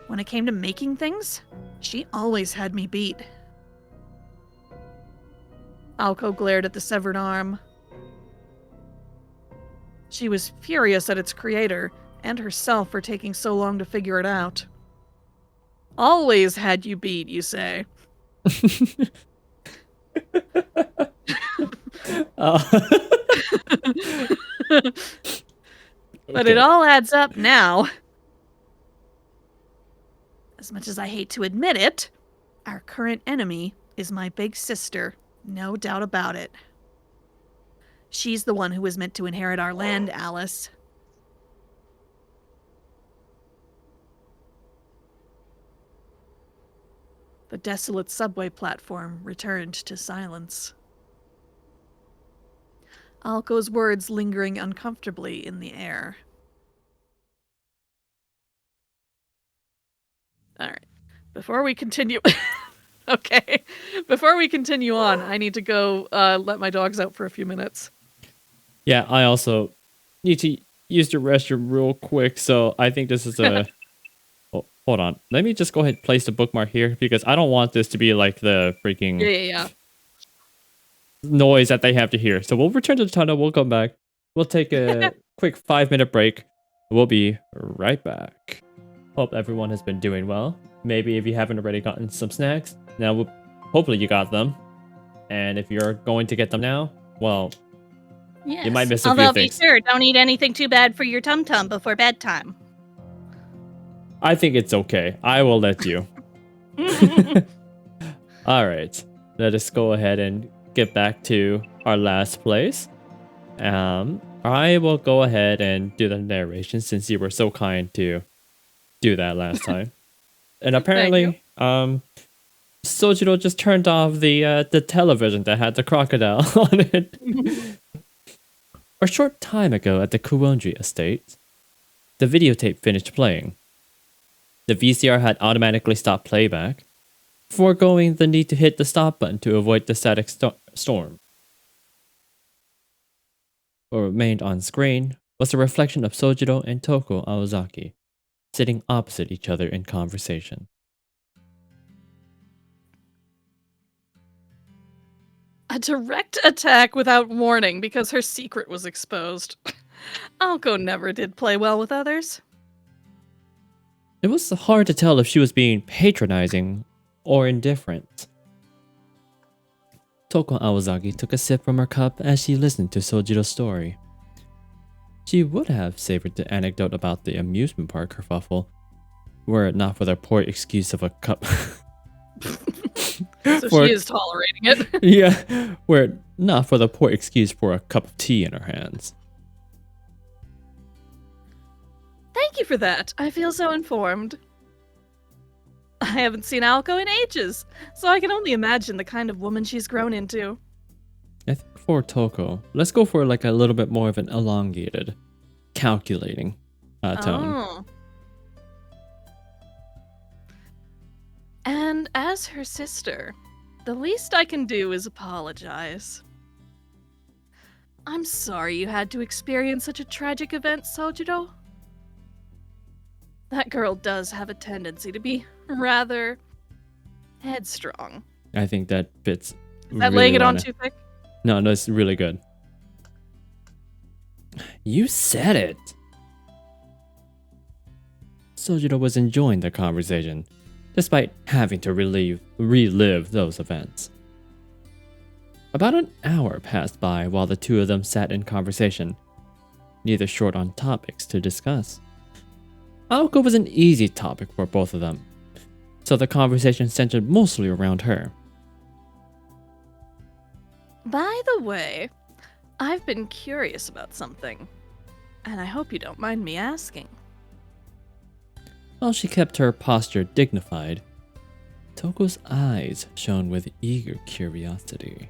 When it came to making things, she always had me beat. Alco glared at the severed arm. She was furious at its creator, and herself for taking so long to figure it out. Always had you beat, you say. But it all adds up now. As much as I hate to admit it, our current enemy is my big sister, no doubt about it. She's the one who was meant to inherit our land, Alice. The desolate subway platform returned to silence. Alco's words lingering uncomfortably in the air. Alright. Before we continue... Okay. Before we continue on, I need to go let my dogs out for a few minutes. Yeah, I also need to use the restroom real quick, so I think this is a... Oh, hold on. Let me just go ahead and place the bookmark here, because I don't want this to be like the freaking Yeah. noise that they have to hear. So we'll return to the tunnel, we'll come back. We'll take a quick 5-minute break. We'll be right back. Hope everyone has been doing well. Maybe if you haven't already gotten some snacks, now hopefully you got them. And if you're going to get them now, well, Yes. you might miss a Although few things. be sure, don't eat anything too bad for your tum-tum before bedtime. I think it's okay. I will let you. All right. Let us go ahead and get back to our last place. I will go ahead and do the narration since you were so kind to do that last time. And apparently, Sojiro just turned off the television that had the crocodile on it. A short time ago at the Kuwonji estate, the videotape finished playing. The VCR had automatically stopped playback, foregoing the need to hit the stop button to avoid the static storm. What remained on screen was a reflection of Sojiro and Toko Aozaki, sitting opposite each other in conversation. A direct attack without warning because her secret was exposed. Alco never did play well with others. It was hard to tell if she was being patronizing or indifferent. Toko Aozaki took a sip from her cup as she listened to Sojiro's story. She would have savored the anecdote about the amusement park kerfuffle, were it not for the poor excuse of a cup. So she is tolerating it. Yeah, were it not for the poor excuse for a cup of tea in her hands. Thank you for that. I feel so informed. I haven't seen Alco in ages, so I can only imagine the kind of woman she's grown into. I think for Toko, let's go for like a little bit more of an elongated, calculating tone. Oh. And as her sister, the least I can do is apologize. I'm sorry you had to experience such a tragic event, Sojiro. That girl does have a tendency to be rather headstrong. I think that fits. Is that laying it well on now. too thick? No, it's really good. You said it. Sojiro was enjoying the conversation, despite having to relive those events. About an hour passed by while the two of them sat in conversation, neither short on topics to discuss. Aoko was an easy topic for both of them, so the conversation centered mostly around her. By the way, I've been curious about something, and I hope you don't mind me asking. While she kept her posture dignified, Toko's eyes shone with eager curiosity.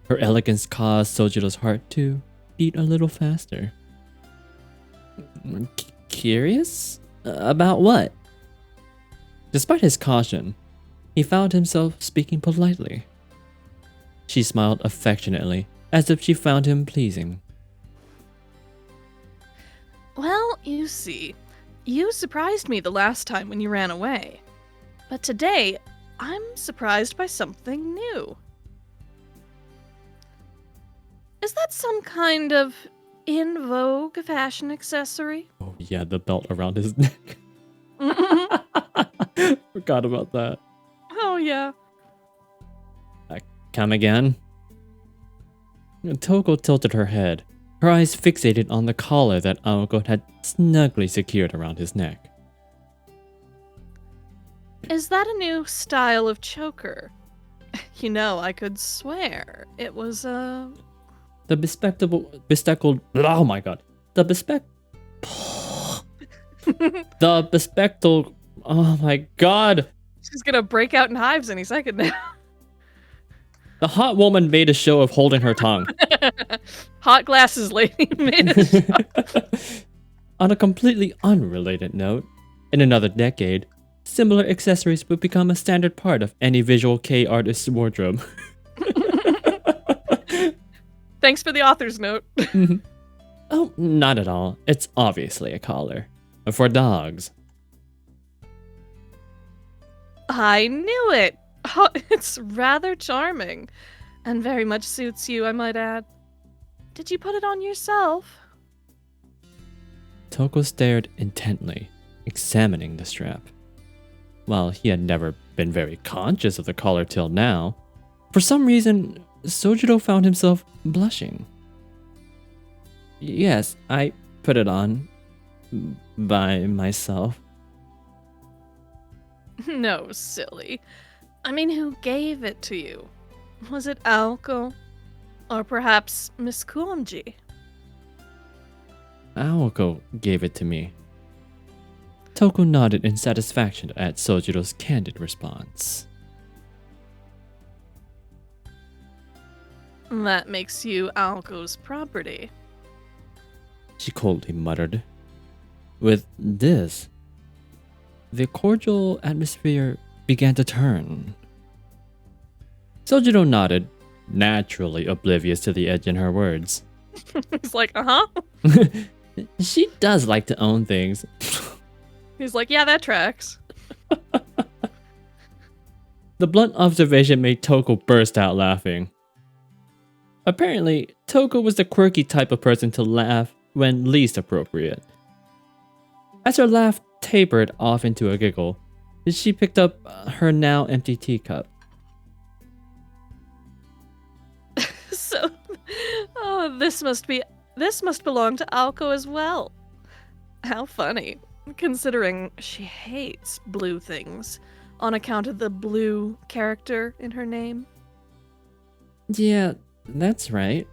Her elegance caused Sojiro's heart to beat a little faster. Curious? About what? Despite his caution, he found himself speaking politely. She smiled affectionately, as if she found him pleasing. Well, you see, you surprised me the last time when you ran away. But today, I'm surprised by something new. Is that some kind of in vogue fashion accessory? Oh yeah, the belt around his neck. Forgot about that. Oh, yeah. Come again? Toko tilted her head, her eyes fixated on the collar that Aoko had snugly secured around his neck. Is that a new style of choker? You know, I could swear it was The bespectacled, oh my god. The bespectacled, oh my god. She's gonna break out in hives any second now. The hot woman made a show of holding her tongue. Hot glasses lady made a show. On a completely unrelated note, in another decade, similar accessories would become a standard part of any visual K artist's wardrobe. Thanks for the author's note. Oh, not at all. It's obviously a collar. For dogs. I knew it. Oh, it's rather charming. And very much suits you, I might add. Did you put it on yourself? Toko stared intently, examining the strap. While he had never been very conscious of the collar till now, for some reason, Sojiro found himself blushing. Yes, I put it on by myself. No, silly. I mean, who gave it to you? Was it Aoko? Or perhaps Miss Kuonji? Aoko gave it to me. Toko nodded in satisfaction at Sojiro's candid response. That makes you Aoko's property. She coldly muttered. With this, the cordial atmosphere began to turn. Sojiro nodded, naturally oblivious to the edge in her words. He's like, uh-huh. She does like to own things. He's like, yeah, that tracks. The blunt observation made Toko burst out laughing. Apparently, Toko was the quirky type of person to laugh when least appropriate. As her laugh tapered off into a giggle, she picked up her now empty teacup. So, oh, this must belong to Aoko as well. How funny, considering she hates blue things on account of the blue character in her name. Yeah, that's right.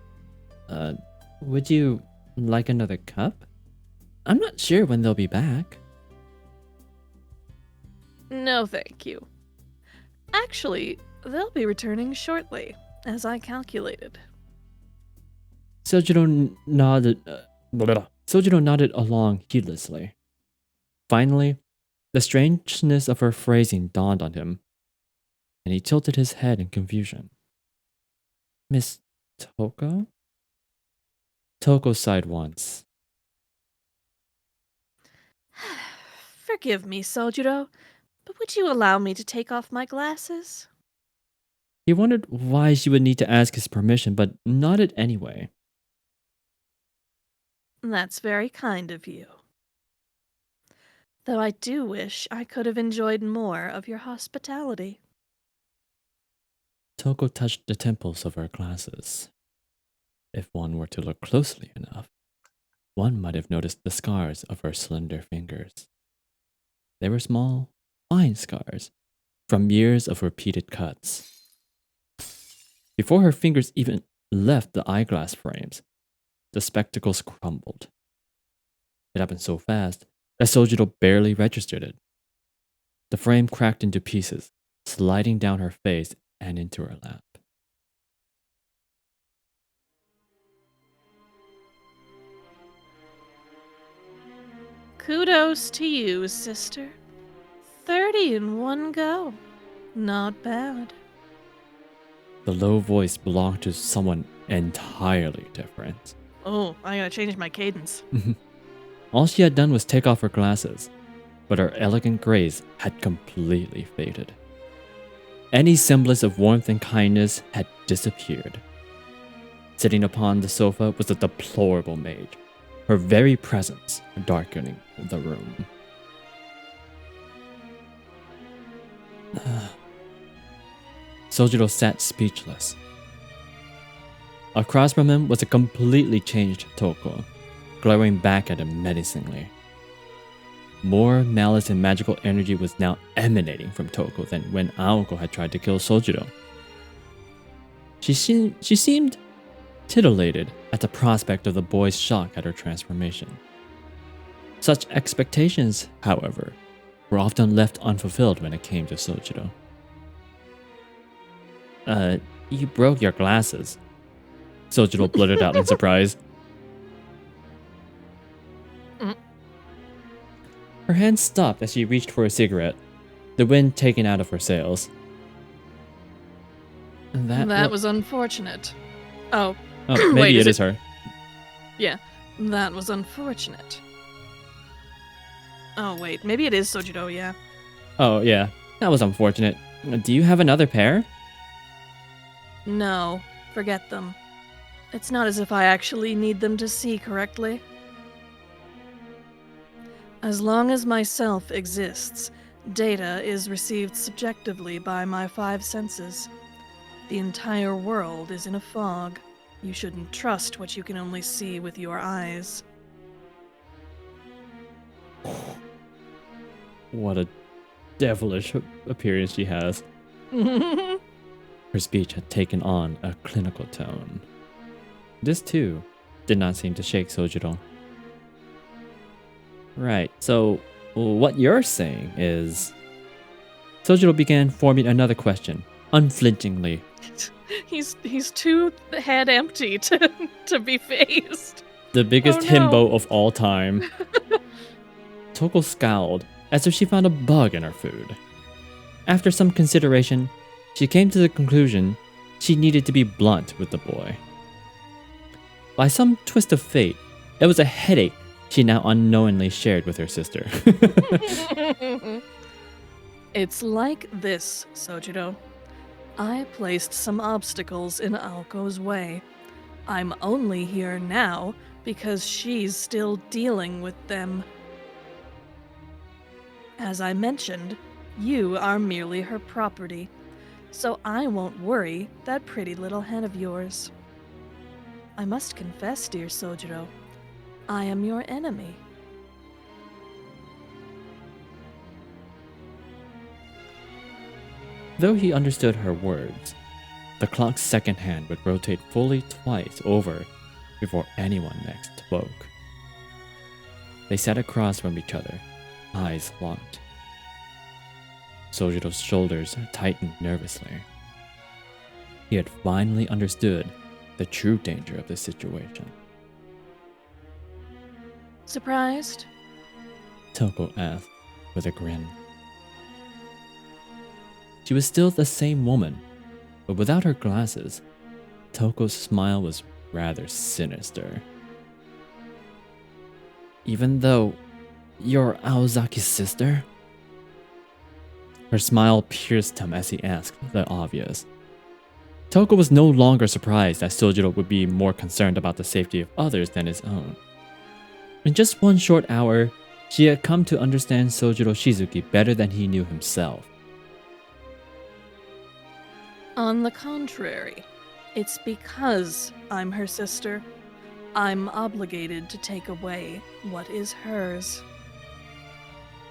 Would you like another cup? I'm not sure when they'll be back. No, thank you. Actually, they'll be returning shortly, as I calculated. Sojiro nodded. Sojiro nodded along heedlessly. Finally, the strangeness of her phrasing dawned on him, and he tilted his head in confusion. Miss Toko? Toko sighed once. Forgive me, Sojiro, but would you allow me to take off my glasses? He wondered why she would need to ask his permission, but nodded anyway. That's very kind of you. Though I do wish I could have enjoyed more of your hospitality. Toko touched the temples of her glasses. If one were to look closely enough, one might have noticed the scars of her slender fingers. They were small, fine scars from years of repeated cuts. Before her fingers even left the eyeglass frames, the spectacles crumbled. It happened so fast that Sojiro barely registered it. The frame cracked into pieces, sliding down her face and into her lap. Kudos to you, sister. 30 in one go. Not bad. The low voice belonged to someone entirely different. Oh, I gotta change my cadence. All she had done was take off her glasses, but her elegant grace had completely faded. Any semblance of warmth and kindness had disappeared. Sitting upon the sofa was a deplorable mage, her very presence darkening the room. Sojiro sat speechless. Across from him was a completely changed Toko, glaring back at him menacingly. More malice and magical energy was now emanating from Toko than when Aoko had tried to kill Sojiro. She seemed titillated at the prospect of the boy's shock at her transformation. Such expectations, however, were often left unfulfilled when it came to Sojiro. You broke your glasses. Sojiro blurted out in surprise. Her hand stopped as she reached for a cigarette, the wind taken out of her sails. That was unfortunate. Oh. Oh, maybe Wait, it is her. Yeah, that was unfortunate. Oh, wait, maybe it is Sojiro, yeah. Oh, yeah, that was unfortunate. Do you have another pair? No, forget them. It's not as if I actually need them to see correctly. As long as myself exists, data is received subjectively by my 5 senses. The entire world is in a fog. You shouldn't trust what you can only see with your eyes. What a devilish appearance she has. Her speech had taken on a clinical tone. This, too, did not seem to shake Sojiro. Right, so what you're saying is... Sojiro began forming another question, unflinchingly. He's too head empty to be phased. The biggest Oh, no. himbo of all time. Toko scowled, as if she found a bug in her food. After some consideration, she came to the conclusion she needed to be blunt with the boy. By some twist of fate, it was a headache she now unknowingly shared with her sister. It's like this, Sojiro. I placed some obstacles in Aoko's way. I'm only here now because she's still dealing with them. As I mentioned, you are merely her property, so I won't worry that pretty little head of yours. I must confess, dear Sojiro, I am your enemy. Though he understood her words, the clock's second hand would rotate fully twice over before anyone next spoke. They sat across from each other, eyes locked. Sojiro's shoulders tightened nervously. He had finally understood the true danger of the situation. Surprised? Toko asked with a grin. She was still the same woman, but without her glasses, Toko's smile was rather sinister. Even though you're Aozaki's sister? Her smile pierced him as he asked the obvious. Toko was no longer surprised that Sojiro would be more concerned about the safety of others than his own. In just one short hour, she had come to understand Sojiro Shizuki better than he knew himself. On the contrary, it's because I'm her sister. I'm obligated to take away what is hers.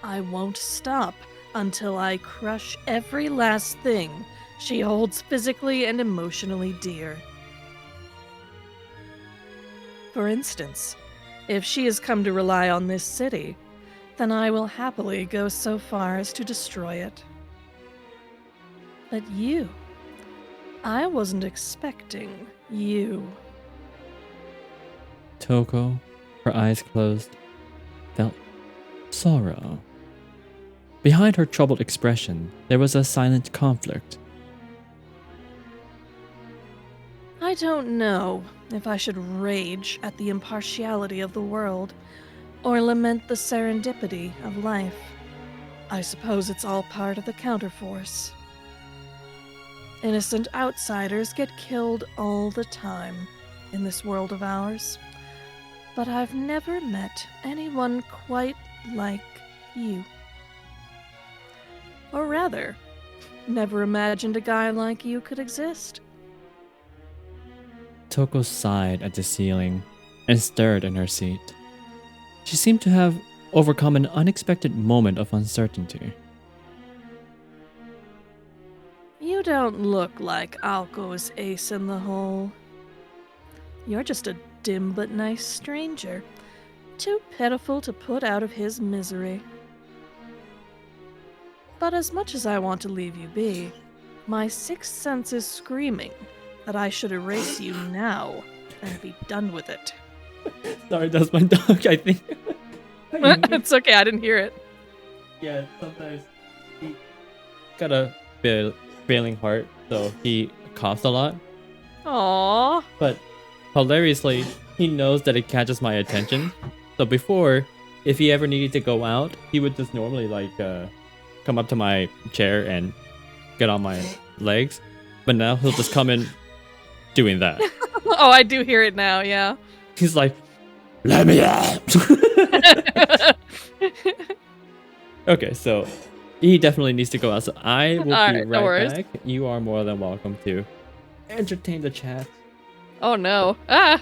I won't stop until I crush every last thing she holds physically and emotionally dear. For instance, if she has come to rely on this city, then I will happily go so far as to destroy it. But you... I wasn't expecting you. Toko, her eyes closed, felt sorrow. Behind her troubled expression, there was a silent conflict. I don't know if I should rage at the impartiality of the world, or lament the serendipity of life. I suppose it's all part of the counterforce. Innocent outsiders get killed all the time. in this world of ours, but I've never met anyone quite like you. Or rather, never imagined a guy like you could exist. Toko sighed at the ceiling and stirred in her seat. She seemed to have overcome an unexpected moment of uncertainty. You don't look like Alko's ace in the hole. You're just a dim but nice stranger, too pitiful to put out of his misery. But as much as I want to leave you be, my sixth sense is screaming that I should erase you now and be done with it. Sorry, that's my dog, I think. It's okay, I didn't hear it. Yeah, sometimes he got a failing heart, so he coughs a lot. Aww. But hilariously, he knows that it catches my attention. So before, if he ever needed to go out, he would just normally come up to my chair and get on my legs. But now he'll just come in doing that. Oh, I do hear it now, yeah. He's like, let me out. Okay, so he definitely needs to go out. So I will be Alright, no right worries. back. You are more than welcome to entertain the chat. Oh no. Ah.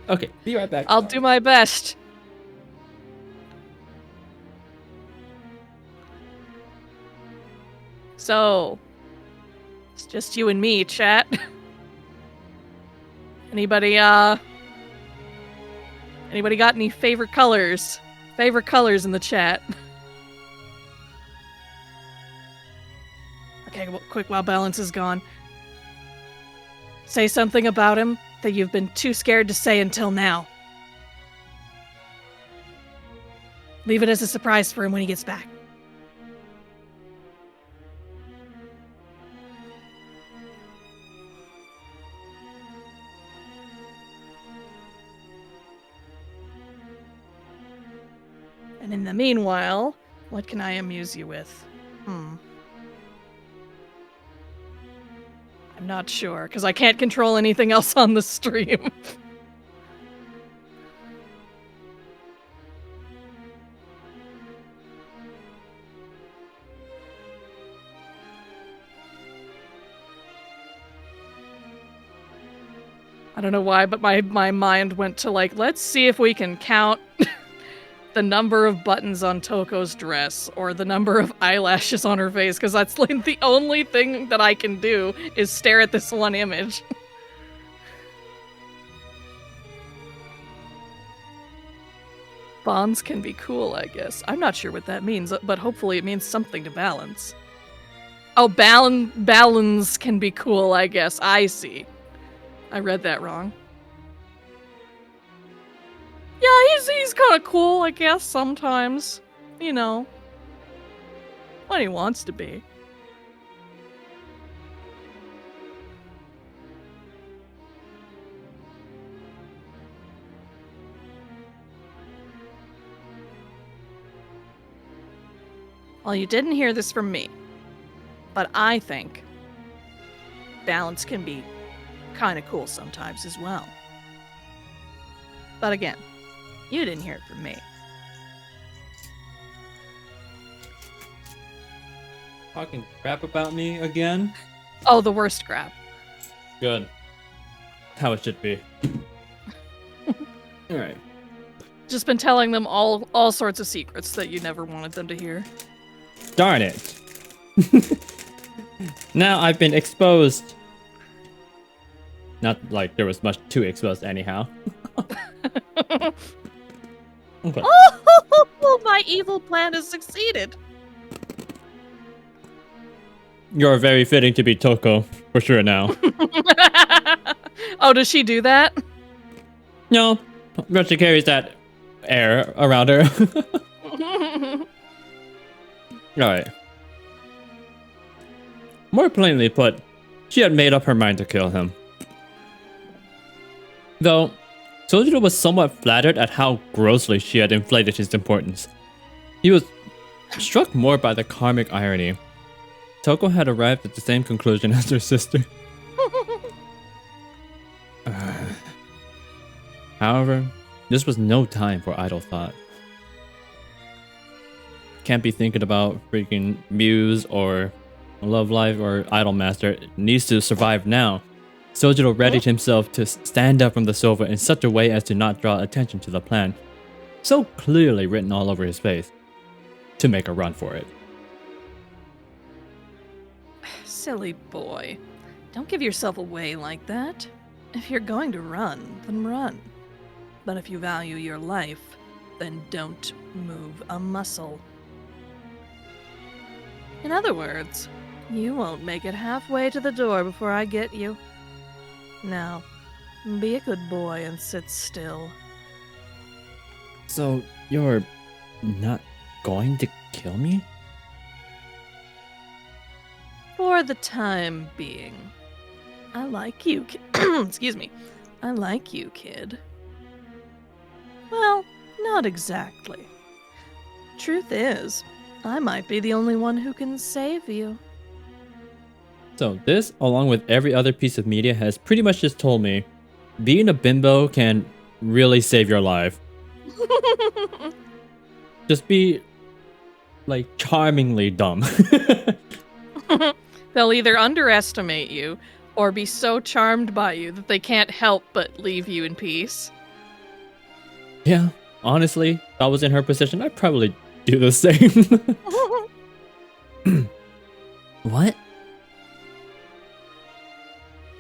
Okay, be right back. I'll do my best. So, it's just you and me, chat. Anybody got any favorite colors? Favorite colors in the chat. Okay, well, quick while balance is gone. Say something about him that you've been too scared to say until now. Leave it as a surprise for him when he gets back. And in the meanwhile, what can I amuse you with? I'm not sure, because I can't control anything else on the stream. I don't know why, but my mind went to let's see if we can count the number of buttons on Toko's dress or the number of eyelashes on her face, because that's the only thing that I can do is stare at this one image. Bonds can be cool, I guess. I'm not sure what that means, but hopefully it means something to balance. Oh, balance can be cool, I guess. I see. I read that wrong. Yeah, he's kind of cool, I guess, sometimes. You know. When he wants to be. Well, you didn't hear this from me. But I think balance can be kind of cool sometimes as well. But again, you didn't hear it from me. Talking crap about me again? Oh, the worst crap. Good. How it should be. Alright. Just been telling them all sorts of secrets that you never wanted them to hear. Darn it. Now I've been exposed. Not like there was much to expose anyhow. Okay. Oh, my evil plan has succeeded. You're very fitting to be Toko, for sure now. Oh, does she do that? No, but she carries that air around her. Alright. More plainly put, she had made up her mind to kill him. Though, Sojiro was somewhat flattered at how grossly she had inflated his importance. He was struck more by the karmic irony. Toko had arrived at the same conclusion as her sister. However, this was no time for idle thought. Can't be thinking about freaking Muse or Love Life or Idolmaster. It needs to survive now. Sojiro readied himself to stand up from the sofa in such a way as to not draw attention to the plan, so clearly written all over his face, to make a run for it. Silly boy. Don't give yourself away like that. If you're going to run, then run. But if you value your life, then don't move a muscle. In other words, you won't make it halfway to the door before I get you. Now, be a good boy and sit still. So, you're not going to kill me? For the time being. I like you, excuse me. I like you, kid. Well, not exactly. Truth is, I might be the only one who can save you. So this, along with every other piece of media, has pretty much just told me being a bimbo can really save your life. Just be, like, charmingly dumb. They'll either underestimate you or be so charmed by you that they can't help but leave you in peace. Yeah, honestly, if I was in her position, I'd probably do the same. What?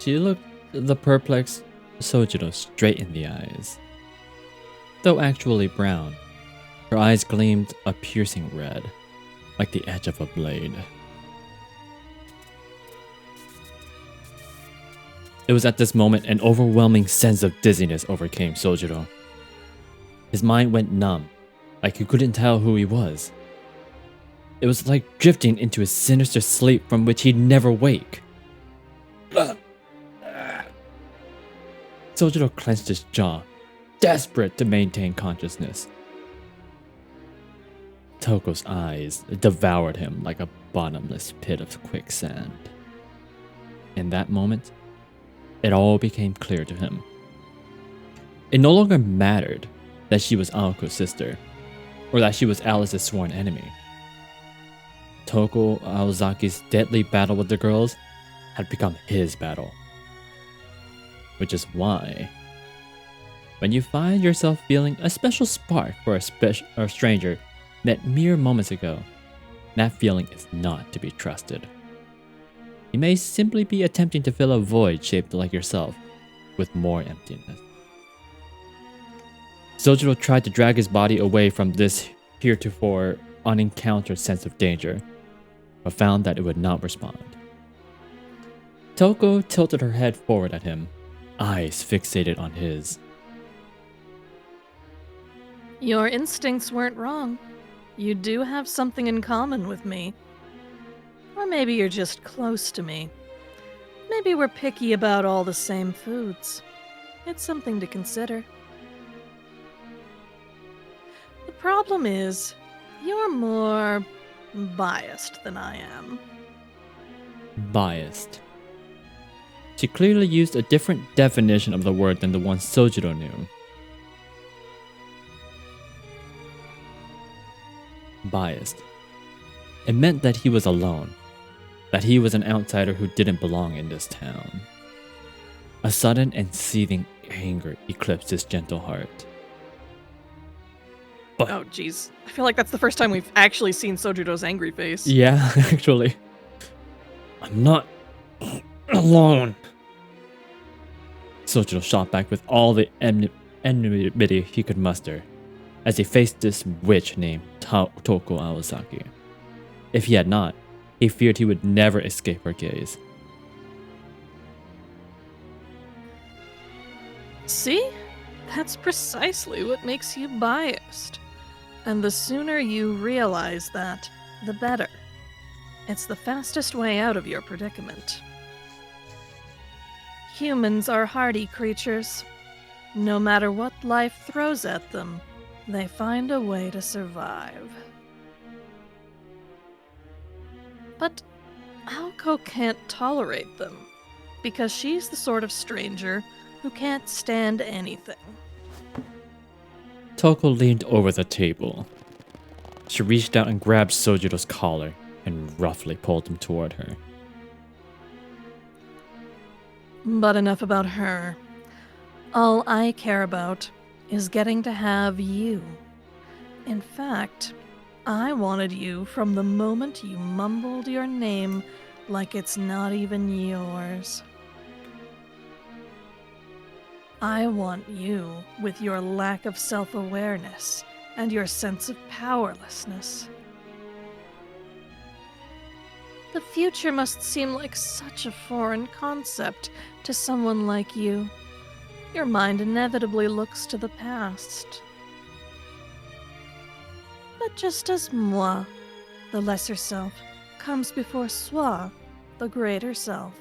She looked the perplexed Sojiro straight in the eyes. Though actually brown, her eyes gleamed a piercing red, like the edge of a blade. It was at this moment an overwhelming sense of dizziness overcame Sojiro. His mind went numb, like he couldn't tell who he was. It was like drifting into a sinister sleep from which he'd never wake. Sojiro clenched his jaw, desperate to maintain consciousness. Toko's eyes devoured him like a bottomless pit of quicksand. In that moment, it all became clear to him. It no longer mattered that she was Aoko's sister, or that she was Alice's sworn enemy. Toko Aozaki's deadly battle with the girls had become his battle. Which is why, when you find yourself feeling a special spark for a stranger met mere moments ago, that feeling is not to be trusted. You may simply be attempting to fill a void shaped like yourself, with more emptiness. Sojiro tried to drag his body away from this heretofore unencountered sense of danger, but found that it would not respond. Toko tilted her head forward at him, eyes fixated on his. Your instincts weren't wrong. You do have something in common with me. Or maybe you're just close to me. Maybe we're picky about all the same foods. It's something to consider. The problem is, you're more biased than I am. Biased. She clearly used a different definition of the word than the one Sojiro knew. Biased. It meant that he was alone, that he was an outsider who didn't belong in this town. A sudden and seething anger eclipsed his gentle heart. But Oh, jeez. I feel like that's the first time we've actually seen Sojiro's angry face. yeah, actually. I'm not alone. Sojiro shot back with all the enmity he could muster as he faced this witch named Toko Aozaki. If he had not, he feared he would never escape her gaze. See? That's precisely what makes you biased. And the sooner you realize that, the better. It's the fastest way out of your predicament. Humans are hardy creatures. No matter what life throws at them, they find a way to survive. But Aoko can't tolerate them, because she's the sort of stranger who can't stand anything. Toko leaned over the table. She reached out and grabbed Sojiro's collar and roughly pulled him toward her. But enough about her. All I care about is getting to have you. In fact, I wanted you from the moment you mumbled your name like it's not even yours. I want you with your lack of self-awareness and your sense of powerlessness. The future must seem like such a foreign concept to someone like you. Your mind inevitably looks to the past. But just as moi, the lesser self, comes before soi, the greater self,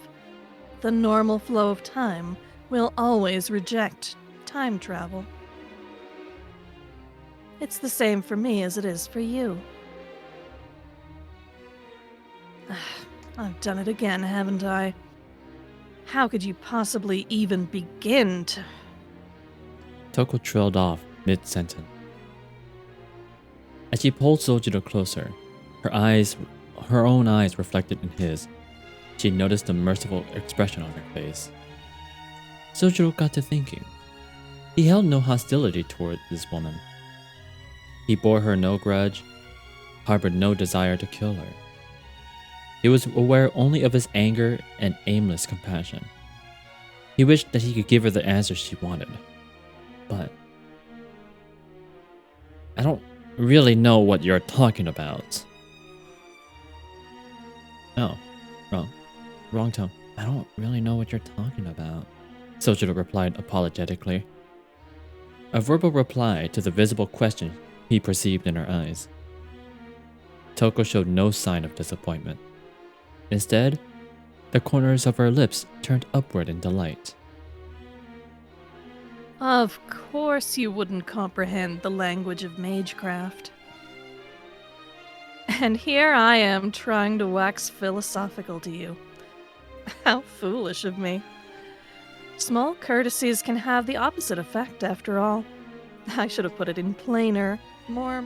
the normal flow of time will always reject time travel. It's the same for me as it is for you. I've done it again, haven't I? How could you possibly even begin to... Toko trailed off mid-sentence. As she pulled Sojiro closer, her own eyes reflected in his, she noticed a merciful expression on her face. Sojiro got to thinking. He held no hostility toward this woman. He bore her no grudge, harbored no desire to kill her. He was aware only of his anger and aimless compassion. He wished that he could give her the answer she wanted. But I don't really know what you're talking about. No, wrong tone. I don't really know what you're talking about. Sojiro replied apologetically. A verbal reply to the visible question he perceived in her eyes. Toko showed no sign of disappointment. Instead, the corners of her lips turned upward in delight. Of course you wouldn't comprehend the language of magecraft. And here I am trying to wax philosophical to you. How foolish of me. Small courtesies can have the opposite effect, after all. I should have put it in plainer, more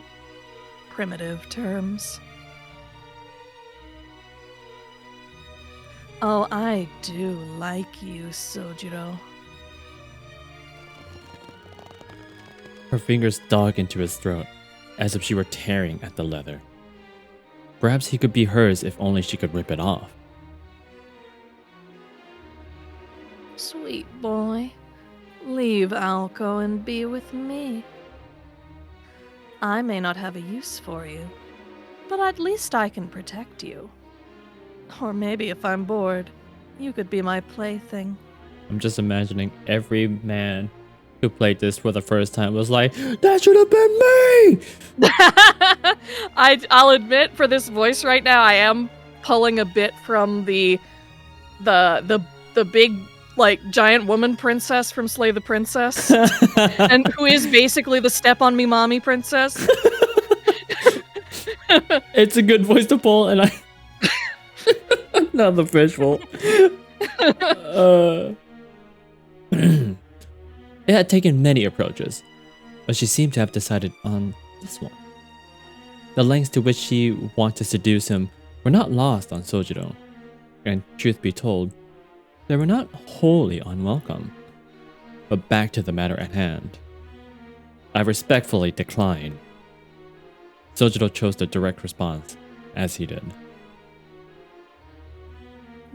primitive terms. Oh, I do like you, Sojiro. Her fingers dug into his throat, as if she were tearing at the leather. Perhaps he could be hers if only she could rip it off. Sweet boy, leave Alco and be with me. I may not have a use for you, but at least I can protect you. Or maybe if I'm bored, you could be my plaything. I'm just imagining every man who played this for the first time was like, that should have been me! I'll admit, for this voice right now, I am pulling a bit from the big, like, giant woman princess from Slay the Princess, and who is basically the Step on Me Mommy princess. It's a good voice to pull, and I... Not the fishbowl. It had taken many approaches, but she seemed to have decided on this one. The lengths to which she wanted to seduce him were not lost on Sojiro, and truth be told, they were not wholly unwelcome. But back to the matter at hand. I respectfully decline. Sojiro chose the direct response, as he did.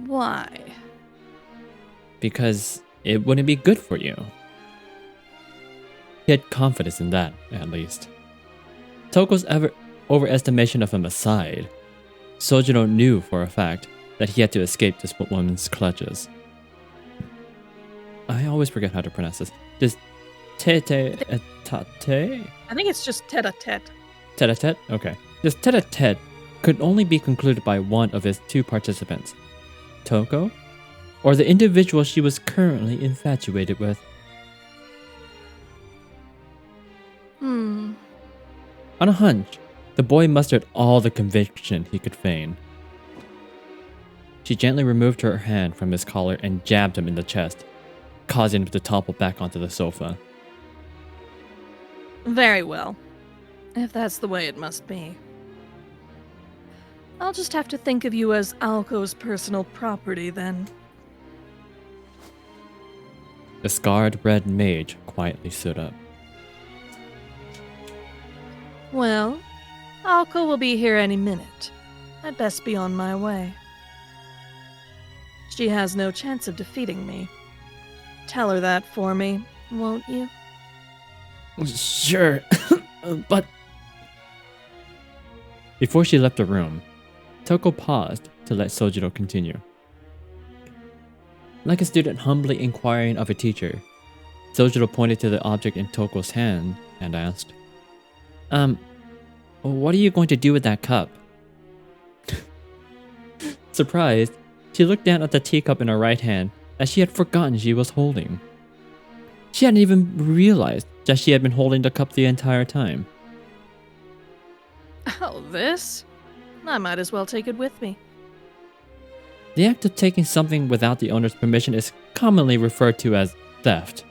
Why? Because it wouldn't be good for you. He had confidence in that, at least. Toko's overestimation of him aside, Sojiro knew for a fact that he had to escape this woman's clutches. I always forget how to pronounce this. Just tete-a-tete? I think it's just tete-a-tete. Tete-a-tete? Okay. This tete-a-tete could only be concluded by one of his two participants. Toko? Or the individual she was currently infatuated with. On a hunch, the boy mustered all the conviction he could feign. She gently removed her hand from his collar and jabbed him in the chest, causing him to topple back onto the sofa. Very well. If that's the way it must be. I'll just have to think of you as Aoko's personal property then. The scarred red mage quietly stood up. Well, Aoko will be here any minute. I'd best be on my way. She has no chance of defeating me. Tell her that for me, won't you? Sure, but... Before she left the room, Toko paused to let Sojiro continue. Like a student humbly inquiring of a teacher, Sojiro pointed to the object in Toko's hand and asked, what are you going to do with that cup? Surprised, she looked down at the teacup in her right hand that she had forgotten she was holding. She hadn't even realized that she had been holding the cup the entire time. Oh, this? I might as well take it with me. The act of taking something without the owner's permission is commonly referred to as theft.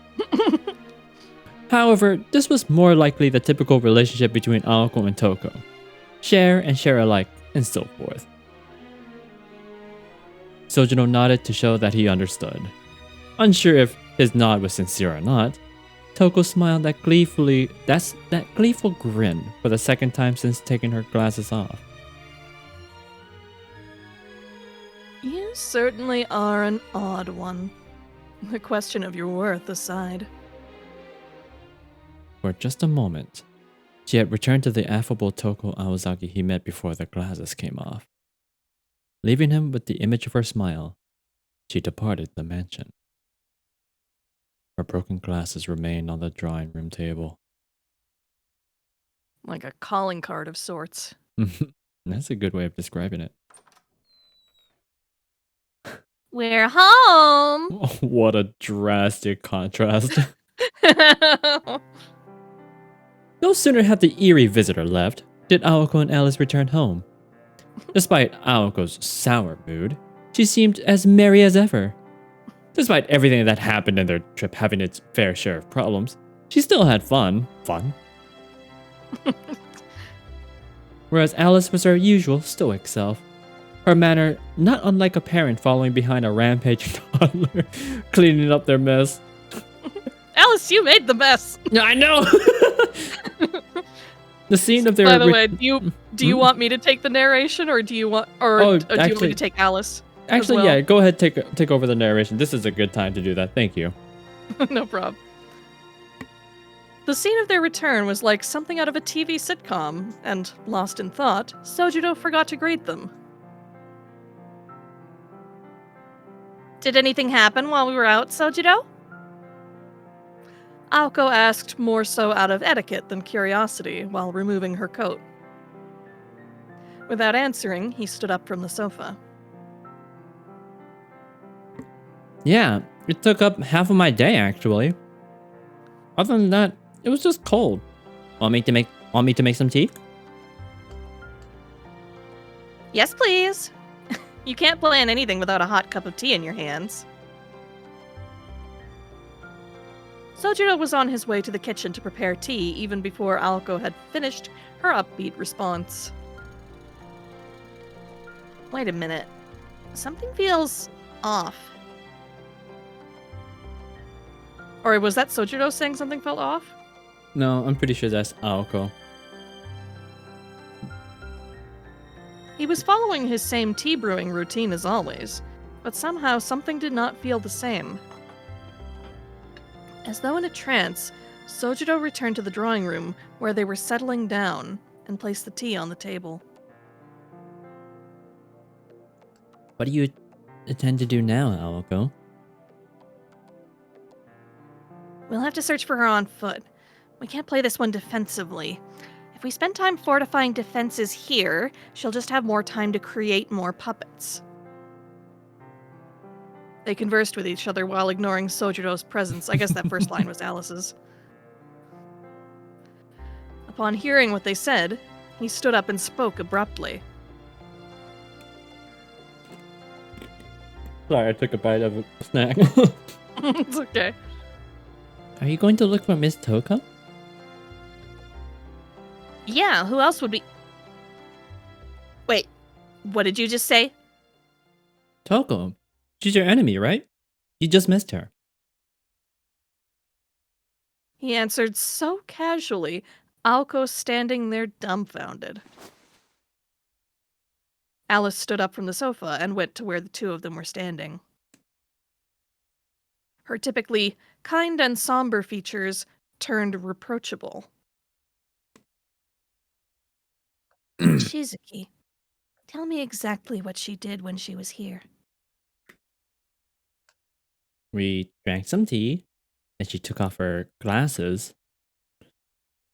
However, this was more likely the typical relationship between Aoko and Toko. Share and share alike, and so forth. Sojiro nodded to show that he understood. Unsure if his nod was sincere or not, Toko smiled that gleeful grin for the second time since taking her glasses off. You certainly are an odd one. The question of your worth aside. For just a moment, she had returned to the affable Toko Aozaki he met before the glasses came off. Leaving him with the image of her smile, she departed the mansion. Her broken glasses remained on the drawing room table. Like a calling card of sorts. That's a good way of describing it. We're home. What a drastic contrast. No sooner had the eerie visitor left, did Aoko and Alice return home. Despite Aoko's sour mood, she seemed as merry as ever. Despite everything that happened in their trip having its fair share of problems, she still had fun. Whereas Alice was her usual stoic self. Her manner not unlike a parent following behind a rampaging toddler, cleaning up their mess. Alice, you made the mess. Yeah, I know. The scene of their. By the way, do you want me to take the narration, or do you want, do you want me to take Alice? Actually, yeah, go ahead, take over the narration. This is a good time to do that. Thank you. No problem. The scene of their return was like something out of a TV sitcom, and lost in thought, Sojiro forgot to greet them. Did anything happen while we were out, Sojiro? Aoko asked more so out of etiquette than curiosity while removing her coat. Without answering, he stood up from the sofa. Yeah, it took up half of my day actually. Other than that, it was just cold. Want me to make some tea? Yes, please. You can't plan anything without a hot cup of tea in your hands. Sojiro was on his way to the kitchen to prepare tea even before Aoko had finished her upbeat response. Wait a minute. Something feels off. Or was that Sojiro saying something felt off? No, I'm pretty sure that's Aoko. He was following his same tea brewing routine as always, but somehow something did not feel the same. As though in a trance, Sojiro returned to the drawing room where they were settling down and placed the tea on the table. What do you intend to do now, Aoko? We'll have to search for her on foot. We can't play this one defensively. If we spend time fortifying defenses here, she'll just have more time to create more puppets. They conversed with each other while ignoring Sojiro's presence. I guess that first line was Alice's. Upon hearing what they said, he stood up and spoke abruptly. Sorry, I took a bite of a snack. It's okay. Are you going to look for Miss Toko? Yeah, who else would be... Wait, what did you just say? Toko. She's your enemy, right? You just missed her. He answered so casually, Aoko standing there dumbfounded. Alice stood up from the sofa and went to where the two of them were standing. Her typically kind and somber features turned reproachable. Shizuki, tell me exactly what she did when she was here. We drank some tea, and she took off her glasses.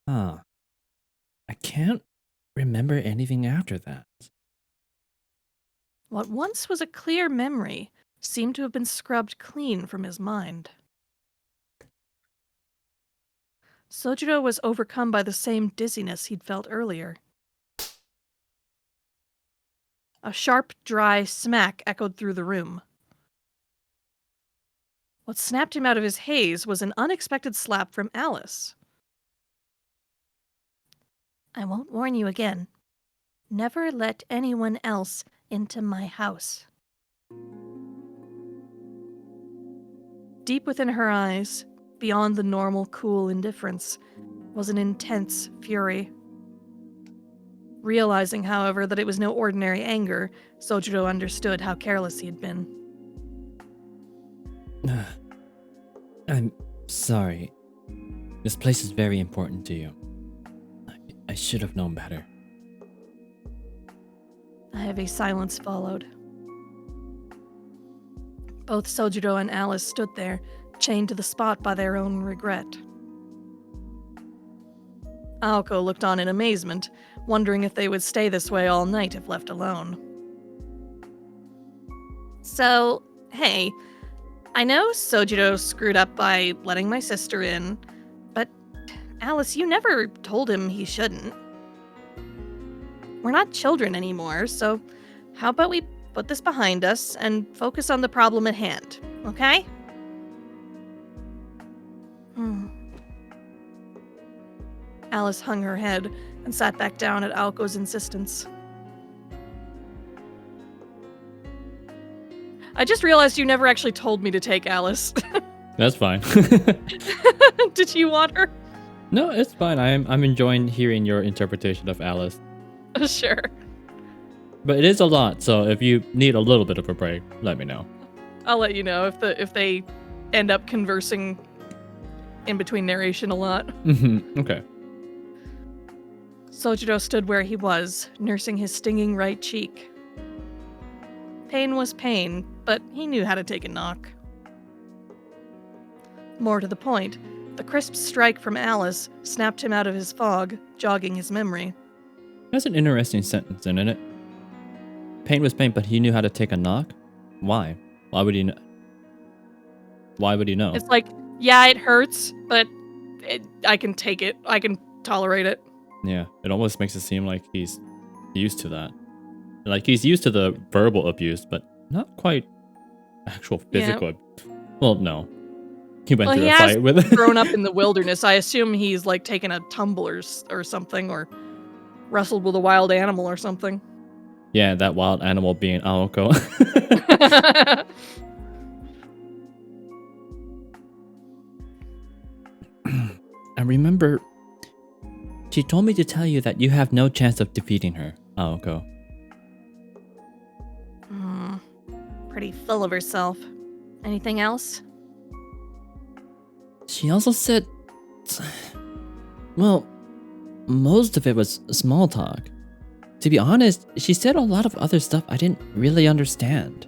Huh. I can't remember anything after that. What once was a clear memory seemed to have been scrubbed clean from his mind. Sojiro was overcome by the same dizziness he'd felt earlier. A sharp, dry smack echoed through the room. What snapped him out of his haze was an unexpected slap from Alice. I won't warn you again. Never let anyone else into my house. Deep within her eyes, beyond the normal cool indifference, was an intense fury. Realizing, however, that it was no ordinary anger, Sojiro understood how careless he had been. I'm sorry. This place is very important to you. I should have known better. A heavy silence followed. Both Sojiro and Alice stood there, chained to the spot by their own regret. Aoko looked on in amazement, wondering if they would stay this way all night if left alone. So, hey, I know Sojiro screwed up by letting my sister in, but Alice, you never told him he shouldn't. We're not children anymore, so how about we put this behind us and focus on the problem at hand, okay? Alice hung her head and sat back down at Aoko's insistence. I just realized you never actually told me to take Alice. That's fine. Did you want her? No, it's fine. I'm enjoying hearing your interpretation of Alice. Sure. But it is a lot, so if you need a little bit of a break, let me know. I'll let you know if they end up conversing in between narration a lot. Okay. Sojiro stood where he was, nursing his stinging right cheek. Pain was pain, but he knew how to take a knock. More to the point, the crisp strike from Alice snapped him out of his fog, jogging his memory. That's an interesting sentence, isn't it? Pain was pain, but he knew how to take a knock? Why? Why would he know? Why would he know? It's like, yeah, it hurts, but I can take it. I can tolerate it. Yeah, it almost makes it seem like he's used to that. Like he's used to the verbal abuse, but not quite actual physical. Well, no. He went through a fight with it. Grown up in the wilderness. I assume he's like taken a tumble or something, or wrestled with a wild animal or something. Yeah, that wild animal being Aoko. I remember she told me to tell you that you have no chance of defeating her, Aoko. Pretty full of herself. Anything else? She also said, well, most of it was small talk. To be honest, she said a lot of other stuff I didn't really understand.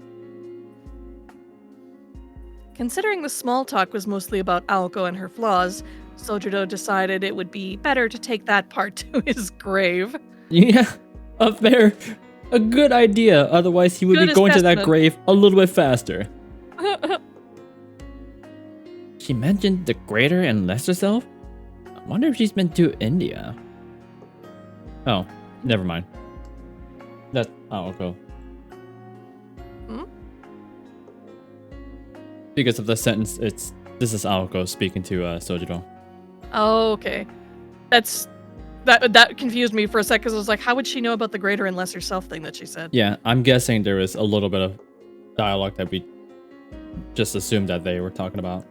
Considering the small talk was mostly about Aoko and her flaws, Sojiro decided it would be better to take that part to his grave. Yeah, a good idea. Otherwise, he would Good be going to that assessment. grave a little bit faster. She mentioned the greater and lesser self? I wonder if she's been to India. Oh, never mind. That's Aoko. Because of the sentence, this is Aoko speaking to Sojiro. Oh, okay. That's That confused me for a sec because I was like, how would she know about the greater and lesser self thing that she said? Yeah, I'm guessing there was a little bit of dialogue that we just assumed that they were talking about,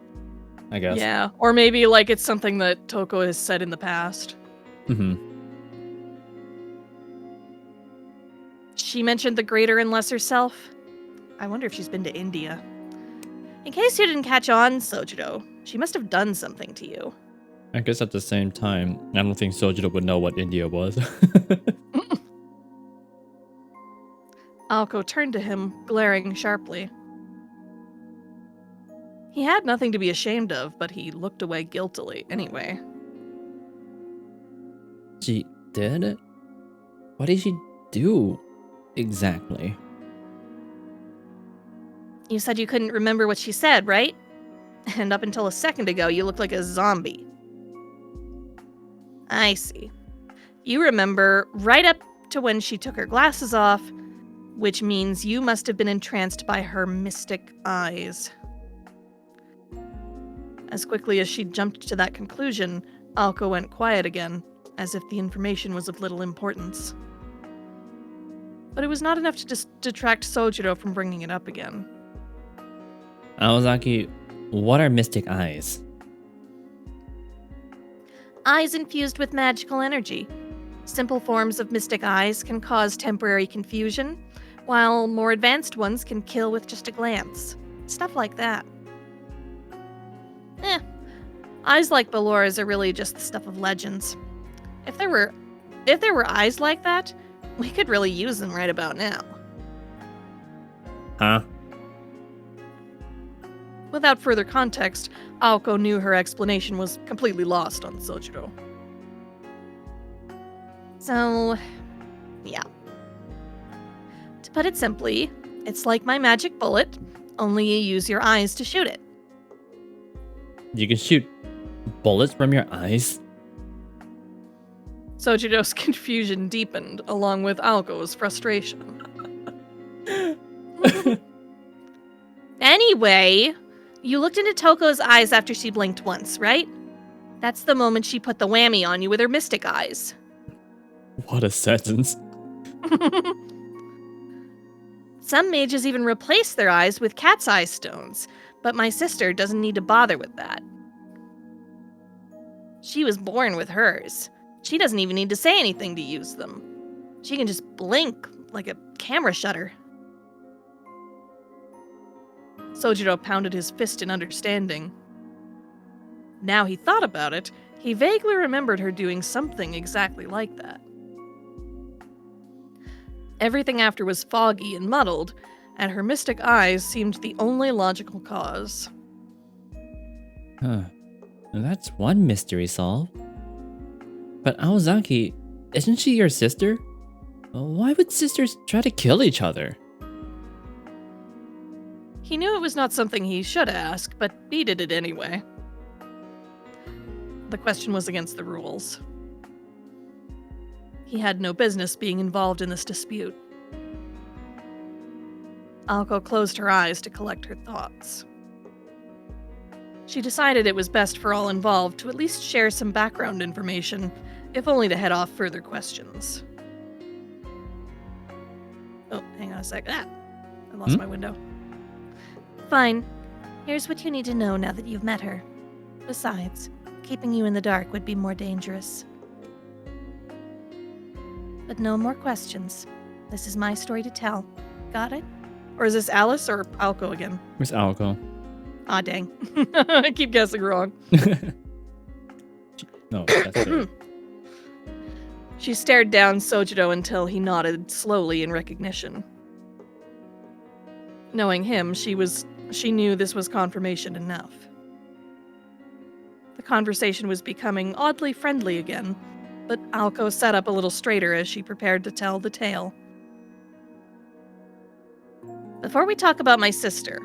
I guess. Yeah, or maybe like it's something that Toko has said in the past. Mm-hmm. She mentioned the greater and lesser self. I wonder if she's been to India. In case you didn't catch on, Sojiro, she must have done something to you. I guess at the same time, I don't think Sojiro would know what India was. Alko turned to him, glaring sharply. He had nothing to be ashamed of, but he looked away guiltily anyway. She did it? What did she do exactly? You said you couldn't remember what she said, right? And up until a second ago, you looked like a zombie. I see. You remember right up to when she took her glasses off, which means you must have been entranced by her mystic eyes. As quickly as she jumped to that conclusion, Alko went quiet again, as if the information was of little importance. But it was not enough to detract Sojiro from bringing it up again. Aozaki, what are mystic eyes? Eyes infused with magical energy. Simple forms of mystic eyes can cause temporary confusion, while more advanced ones can kill with just a glance. Stuff like that. Eyes like Bellora's are really just the stuff of legends. If there were eyes like that, we could really use them right about now. Huh? Without further context, Aoko knew her explanation was completely lost on Sojiro. So, yeah. To put it simply, it's like my magic bullet, only you use your eyes to shoot it. You can shoot bullets from your eyes? Sojiro's confusion deepened, along with Aoko's frustration. Anyway, you looked into Toko's eyes after she blinked once, right? That's the moment she put the whammy on you with her mystic eyes. What a sentence. Some mages even replace their eyes with cat's eye stones, but my sister doesn't need to bother with that. She was born with hers. She doesn't even need to say anything to use them. She can just blink like a camera shutter. Sojiro pounded his fist in understanding. Now he thought about it, he vaguely remembered her doing something exactly like that. Everything after was foggy and muddled, and her mystic eyes seemed the only logical cause. Huh. That's one mystery solved. But Aozaki, isn't she your sister? Why would sisters try to kill each other? He knew it was not something he should ask, but he did it anyway. The question was against the rules. He had no business being involved in this dispute. Alko closed her eyes to collect her thoughts. She decided it was best for all involved to at least share some background information, if only to head off further questions. Oh, hang on a sec. I lost my window. Fine. Here's what you need to know now that you've met her. Besides, keeping you in the dark would be more dangerous. But no more questions. This is my story to tell. Got it? Or is this Alice or Alko again? Where's Alko? Aw, dang. I keep guessing wrong. No, that's it. She stared down Sojiro until he nodded slowly in recognition. Knowing him, she knew this was confirmation enough. The conversation was becoming oddly friendly again, but Alko sat up a little straighter as she prepared to tell the tale. Before we talk about my sister,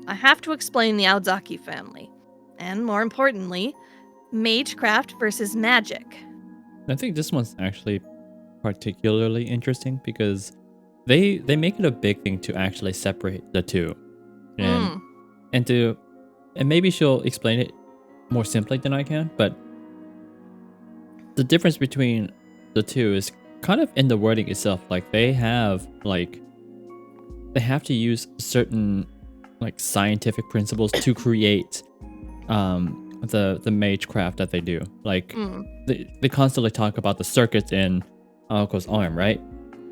I have to explain the Aozaki family. And more importantly, magecraft versus magic. I think this one's actually particularly interesting because they make it a big thing to actually separate the two. And maybe she'll explain it more simply than I can, but the difference between the two is kind of in the wording itself. Like they have to use certain like scientific principles to create the magecraft that they do. Like they constantly talk about the circuits in Aoko's arm, right?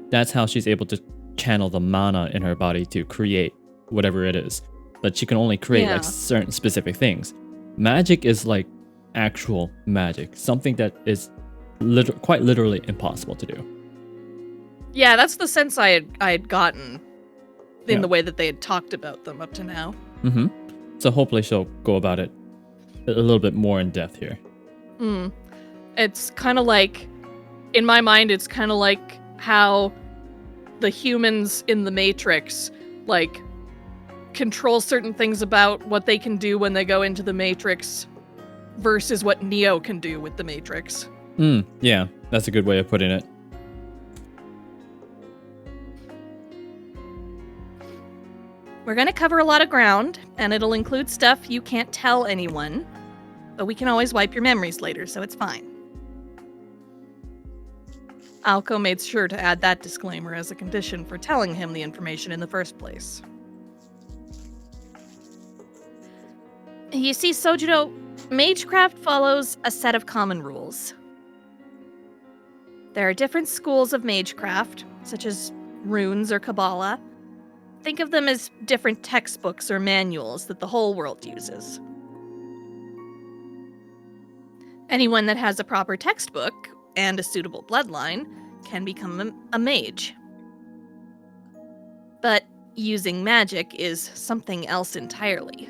That's how she's able to channel the mana in her body to create whatever it is. But she can only create like certain specific things. Magic is like actual magic, something that is quite literally impossible to do. Yeah, that's the sense I had gotten in the way that they had talked about them up to now. Mm-hmm. So hopefully she'll go about it a little bit more in depth here. It's kind of like, in my mind, it's kind of like how the humans in the Matrix, like, control certain things about what they can do when they go into the Matrix versus what Neo can do with the Matrix. Yeah, that's a good way of putting it. We're going to cover a lot of ground, and it'll include stuff you can't tell anyone, but we can always wipe your memories later, so it's fine. Aoko made sure to add that disclaimer as a condition for telling him the information in the first place. You see, Sojiro, magecraft follows a set of common rules. There are different schools of magecraft, such as runes or Kabbalah. Think of them as different textbooks or manuals that the whole world uses. Anyone that has a proper textbook and a suitable bloodline can become a mage. But using magic is something else entirely.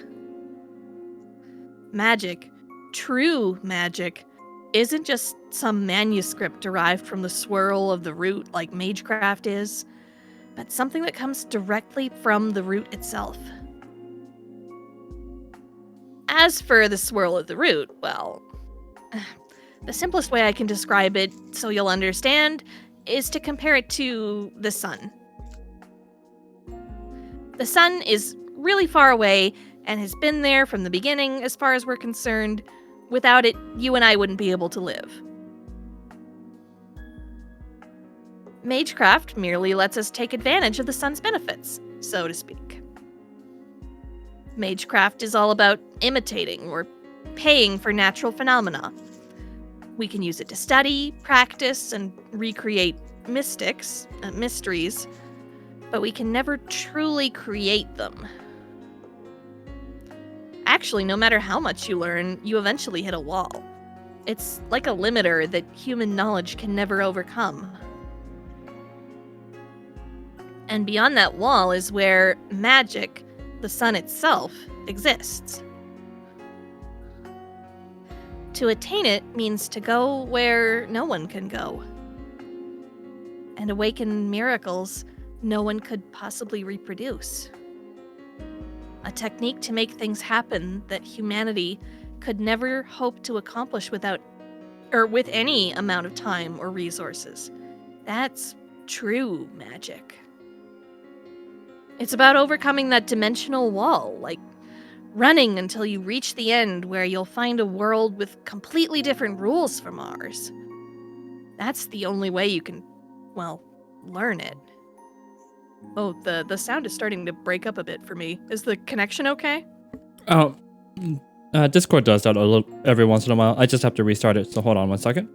Magic, true magic, isn't just some manuscript derived from the swirl of the root like magecraft is, but something that comes directly from the root itself. As for the swirl of the root, well, the simplest way I can describe it so you'll understand is to compare it to the sun. The sun is really far away and has been there from the beginning as far as we're concerned. Without it, you and I wouldn't be able to live. Magecraft merely lets us take advantage of the sun's benefits, so to speak. Magecraft is all about imitating or paying for natural phenomena. We can use it to study, practice, and recreate mysteries, but we can never truly create them. Actually, no matter how much you learn, you eventually hit a wall. It's like a limiter that human knowledge can never overcome. And beyond that wall is where magic, the sun itself, exists. To attain it means to go where no one can go, and awaken miracles no one could possibly reproduce. A technique to make things happen that humanity could never hope to accomplish with any amount of time or resources. That's true magic. It's about overcoming that dimensional wall, like running until you reach the end where you'll find a world with completely different rules from ours. That's the only way you can, well, learn it. Oh, the sound is starting to break up a bit for me. Is the connection okay? Oh, Discord does that a little every once in a while. I just have to restart it, so hold on one second.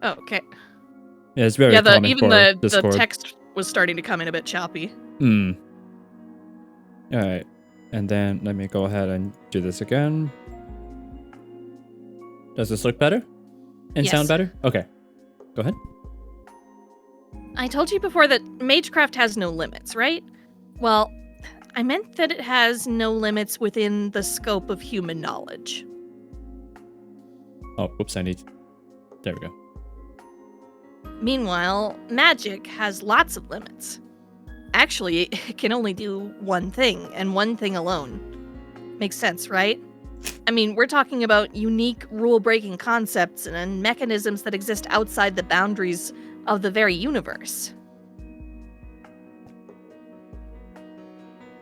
Oh, okay. Yeah, it's very common even for the Discord. text was starting to come in a bit choppy. Alright, and then let me go ahead and do this again. Does this look better? And Yes. sound better? Okay, go ahead. I told you before that magecraft has no limits, right? Well, I meant that it has no limits within the scope of human knowledge. Oh, oops, there we go. Meanwhile, magic has lots of limits. Actually, it can only do one thing, and one thing alone. Makes sense, right? I mean, we're talking about unique rule-breaking concepts and mechanisms that exist outside the boundaries of the very universe.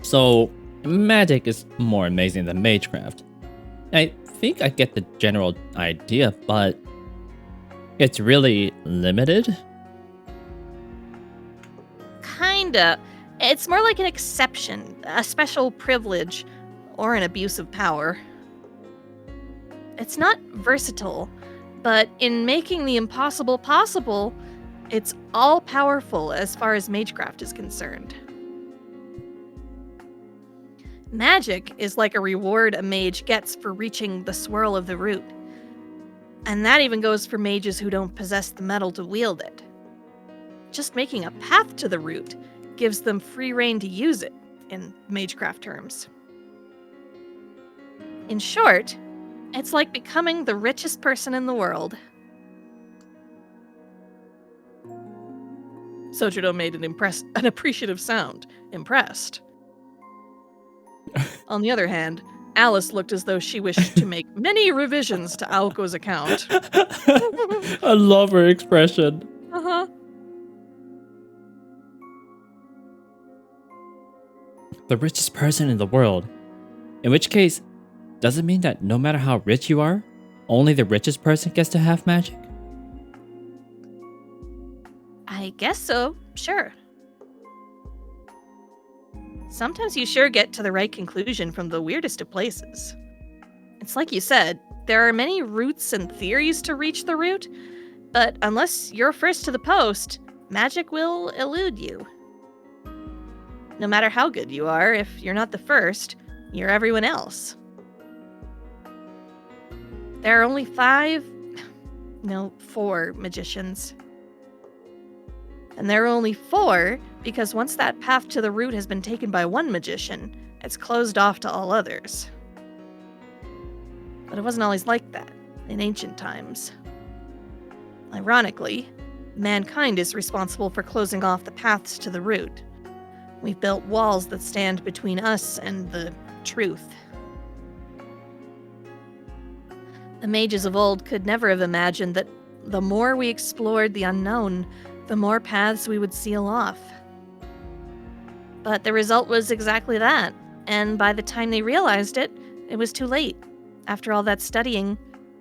So, magic is more amazing than magecraft. I think I get the general idea, but It's really limited? Kinda. It's more like an exception, a special privilege, or an abuse of power. It's not versatile, but in making the impossible possible, it's all powerful as far as magecraft is concerned. Magic is like a reward a mage gets for reaching the swirl of the root. And that even goes for mages who don't possess the metal to wield it. Just making a path to the root gives them free rein to use it, in magecraft terms. In short, it's like becoming the richest person in the world. Sojudo made an appreciative sound. Impressed. On the other hand, Alice looked as though she wished to make many revisions to Aoko's account. I love her expression. Uh-huh. The richest person in the world. In which case, does it mean that no matter how rich you are, only the richest person gets to have magic? I guess so, sure. Sometimes you sure get to the right conclusion from the weirdest of places. It's like you said, there are many routes and theories to reach the root, but unless you're first to the post, magic will elude you. No matter how good you are, if you're not the first, you're everyone else. There are only 4 magicians. And there are only 4 because once that path to the root has been taken by one magician, it's closed off to all others. But it wasn't always like that in ancient times. Ironically, mankind is responsible for closing off the paths to the root. We've built walls that stand between us and the truth. The mages of old could never have imagined that the more we explored the unknown, the more paths we would seal off. But the result was exactly that, and by the time they realized it, it was too late. After all that studying,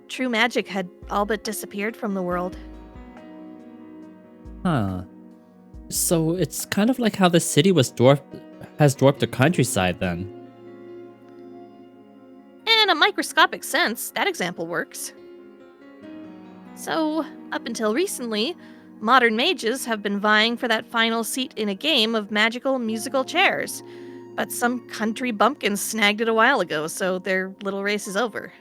true magic had all but disappeared from the world. Huh. So it's kind of like how the city has dwarfed the countryside then. In a microscopic sense, that example works. So, up until recently, modern mages have been vying for that final seat in a game of magical musical chairs. But some country bumpkin snagged it a while ago, so their little race is over.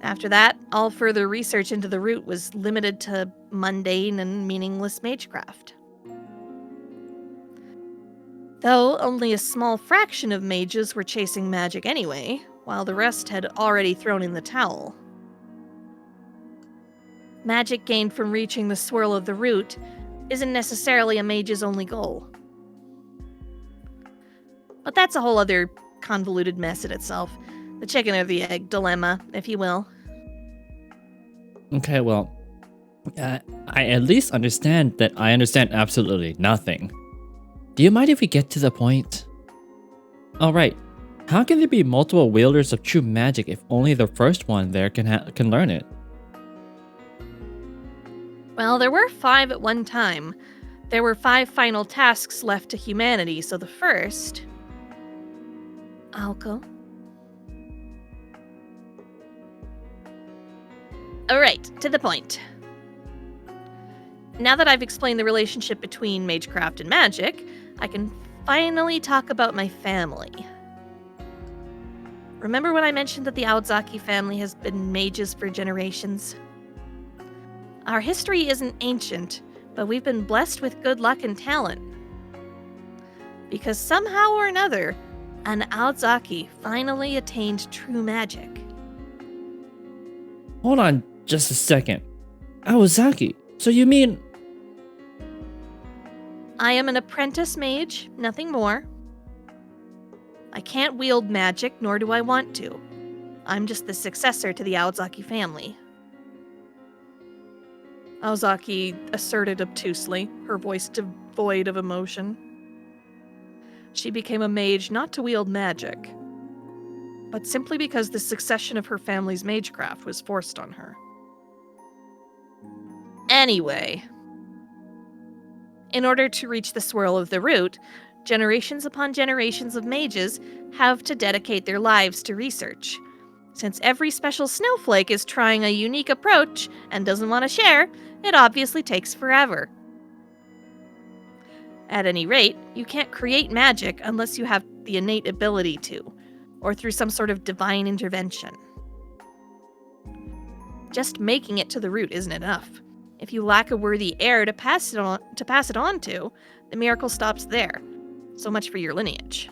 After that, all further research into the root was limited to mundane and meaningless magecraft. Though only a small fraction of mages were chasing magic anyway, while the rest had already thrown in the towel. Magic gained from reaching the swirl of the root isn't necessarily a mage's only goal. But that's a whole other convoluted mess in itself. The chicken or the egg dilemma, if you will. Okay, well, I at least understand that I understand absolutely nothing. Do you mind if we get to the point? Alright, how can there be multiple wielders of true magic if only the first one there can learn it? Well, there were 5 at one time. There were 5 final tasks left to humanity, so the first... Aoko? Alright, to the point. Now that I've explained the relationship between magecraft and magic, I can finally talk about my family. Remember when I mentioned that the Aotzaki family has been mages for generations? Our history isn't ancient, but we've been blessed with good luck and talent. Because somehow or another, an Aotzaki finally attained true magic. Hold on just a second. Aozaki, so you mean... I am an apprentice mage, nothing more. I can't wield magic, nor do I want to. I'm just the successor to the Aotzaki family. Aozaki asserted obtusely, her voice devoid of emotion. She became a mage not to wield magic, but simply because the succession of her family's magecraft was forced on her. Anyway, in order to reach the swirl of the root, generations upon generations of mages have to dedicate their lives to research. Since every special snowflake is trying a unique approach and doesn't want to share, it obviously takes forever. At any rate, you can't create magic unless you have the innate ability to, or through some sort of divine intervention. Just making it to the root isn't enough. If you lack a worthy heir to pass it on to, the miracle stops there. So much for your lineage.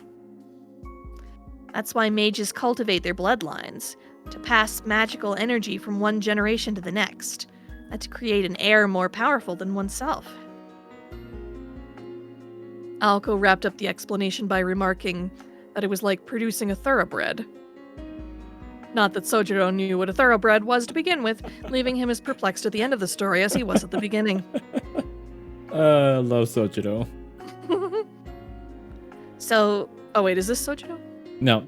That's why mages cultivate their bloodlines, to pass magical energy from one generation to the next, and to create an heir more powerful than oneself. Alko wrapped up the explanation by remarking that it was like producing a thoroughbred. Not that Sojiro knew what a thoroughbred was to begin with, leaving him as perplexed at the end of the story as he was at the beginning. Love Sojiro. So, Oh wait, is this Sojiro? No.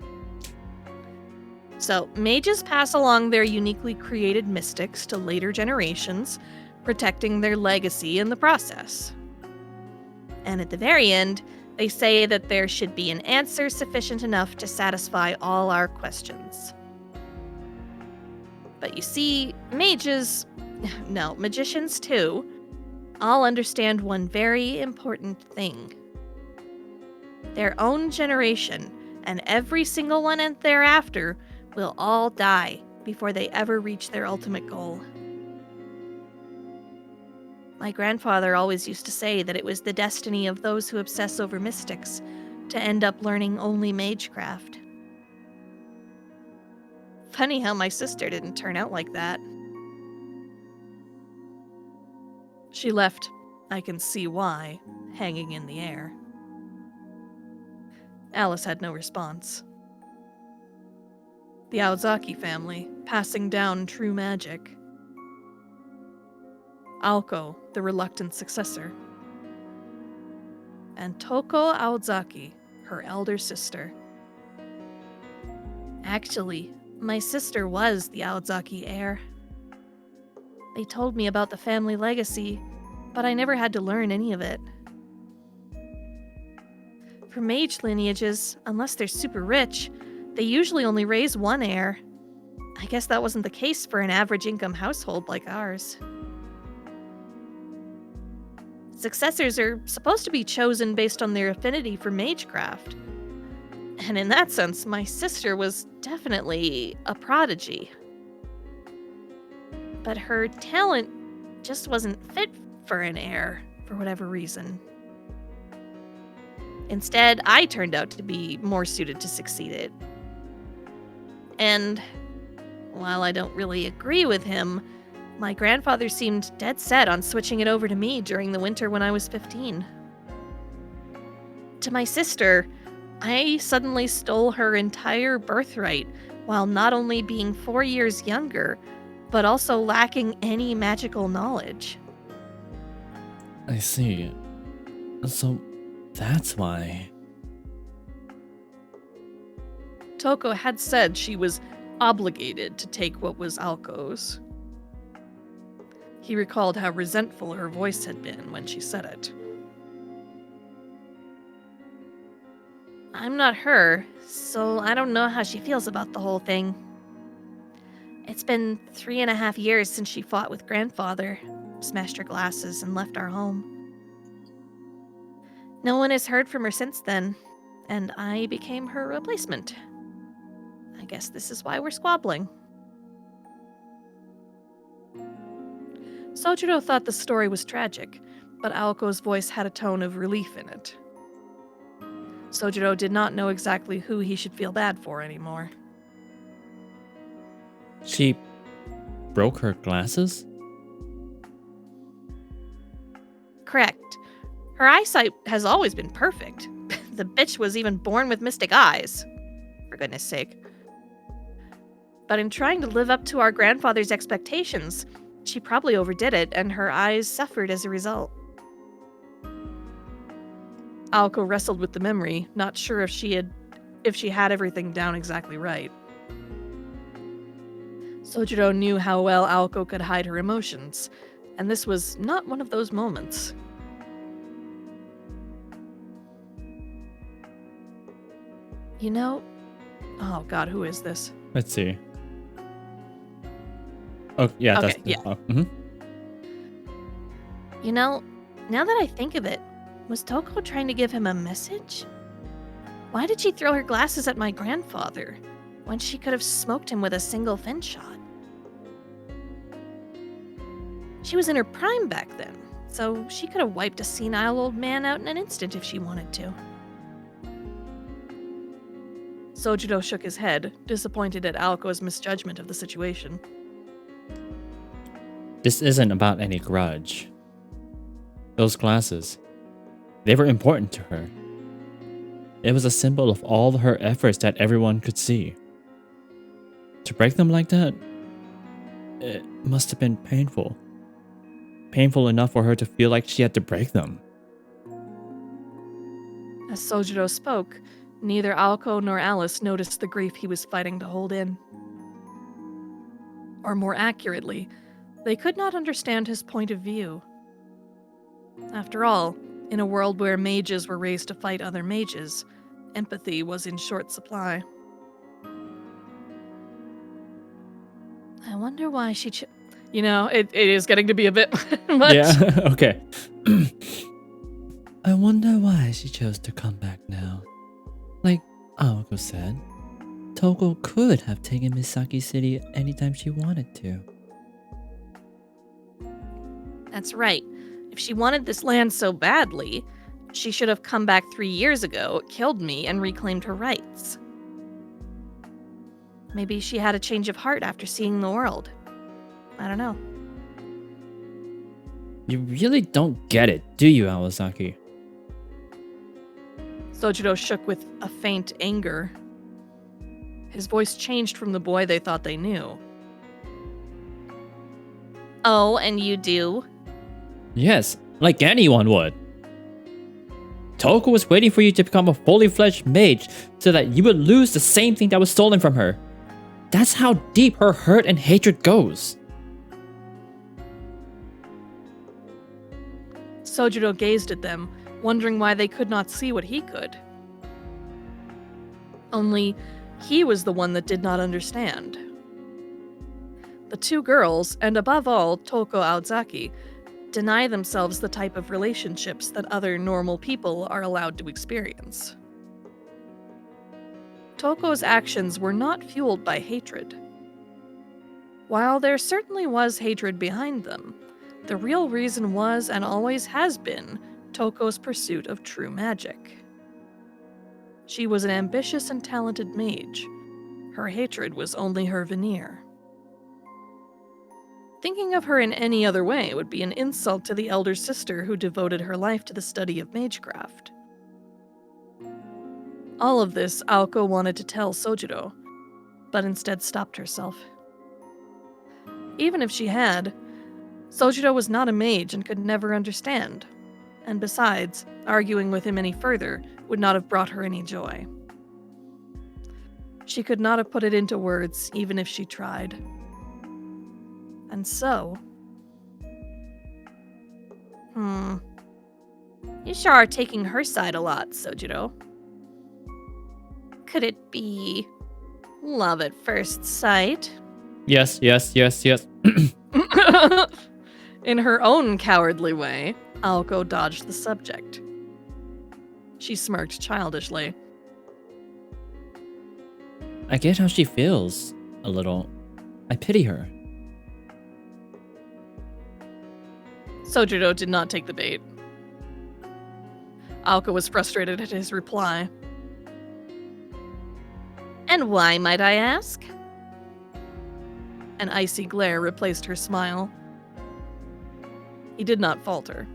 So, mages pass along their uniquely created mystics to later generations, protecting their legacy in the process. And at the very end, they say that there should be an answer sufficient enough to satisfy all our questions. But you see, magicians too, all understand one very important thing. Their own generation, and every single one thereafter, will all die before they ever reach their ultimate goal. My grandfather always used to say that it was the destiny of those who obsess over mystics to end up learning only magecraft. Funny how my sister didn't turn out like that. She left, I can see why, hanging in the air. Alice had no response. The Aozaki family, passing down true magic. Alko, the reluctant successor. And Toko Aozaki, her elder sister. Actually, my sister was the Aozaki heir. They told me about the family legacy, but I never had to learn any of it. For mage lineages, unless they're super rich, they usually only raise one heir. I guess that wasn't the case for an average income household like ours. Successors are supposed to be chosen based on their affinity for magecraft. And in that sense, my sister was definitely a prodigy. But her talent just wasn't fit for an heir, for whatever reason. Instead, I turned out to be more suited to succeed it. And while I don't really agree with him, my grandfather seemed dead set on switching it over to me during the winter when I was 15. To my sister, I suddenly stole her entire birthright while not only being 4 years younger, but also lacking any magical knowledge. I see. So that's why. Toko had said she was obligated to take what was Alko's. He recalled how resentful her voice had been when she said it. I'm not her, so I don't know how she feels about the whole thing. It's been 3.5 years since she fought with grandfather, smashed her glasses, and left our home. No one has heard from her since then, and I became her replacement. I guess this is why we're squabbling. Sojiro thought the story was tragic, but Aoko's voice had a tone of relief in it. Sojiro did not know exactly who he should feel bad for anymore. She broke her glasses? Correct. Her eyesight has always been perfect. The bitch was even born with mystic eyes. For goodness sake. But in trying to live up to our grandfather's expectations, she probably overdid it, and her eyes suffered as a result. Alko wrestled with the memory, not sure if she had everything down exactly right. Sojiro knew how well Alko could hide her emotions, And this was not one of those moments. You know... Oh god, who is this? Let's see. Oh, yeah, Okay, that's... yeah. Oh, mhm. You know, now that I think of it, was Toko trying to give him a message? Why did she throw her glasses at my grandfather when she could have smoked him with a single fin shot? She was in her prime back then, so she could have wiped a senile old man out in an instant if she wanted to. Sojiro shook his head, disappointed at Aoko's misjudgment of the situation. This isn't about any grudge. Those glasses, they were important to her. It was a symbol of all her efforts that everyone could see. To break them like that, it must have been painful. Painful enough for her to feel like she had to break them. As Sojiro spoke, neither Aoko nor Alice noticed the grief he was fighting to hold in. Or more accurately, they could not understand his point of view. After all, in a world where mages were raised to fight other mages, empathy was in short supply. I wonder why she You know, it is getting to be a bit much. Yeah, okay. I wonder why she chose to come back now. Like Aoko said, Toko could have taken Misaki City anytime she wanted to. That's right. If she wanted this land so badly, she should have come back 3 years ago, killed me, and reclaimed her rights. Maybe she had a change of heart after seeing the world. I don't know. You really don't get it, do you, Awasaki? Sojiro shook with a faint anger. His voice changed from the boy they thought they knew. Oh, and you do? Yes, like anyone would. Toko was waiting for you to become a fully fledged mage so that you would lose the same thing that was stolen from her. That's how deep her hurt and hatred goes. Sojiro gazed at them, wondering why they could not see what he could. Only, he was the one that did not understand. The two girls, and above all, Toko Aozaki, deny themselves the type of relationships that other normal people are allowed to experience. Toko's actions were not fueled by hatred. While there certainly was hatred behind them, the real reason was and always has been Toko's pursuit of true magic. She was an ambitious and talented mage. Her hatred was only her veneer. Thinking of her in any other way would be an insult to the elder sister who devoted her life to the study of magecraft. All of this Aoko wanted to tell Sojiro, but instead stopped herself. Even if she had, Sojiro was not a mage and could never understand, and besides, arguing with him any further would not have brought her any joy. She could not have put it into words even if she tried. And so... You sure are taking her side a lot, Sojiro. Could it be love at first sight? Yes. In her own cowardly way, Aoko dodged the subject. She smirked childishly. I get how she feels, a little. I pity her. Sojiro did not take the bait. Aoko was frustrated at his reply. And why, might I ask? An icy glare replaced her smile. He did not falter,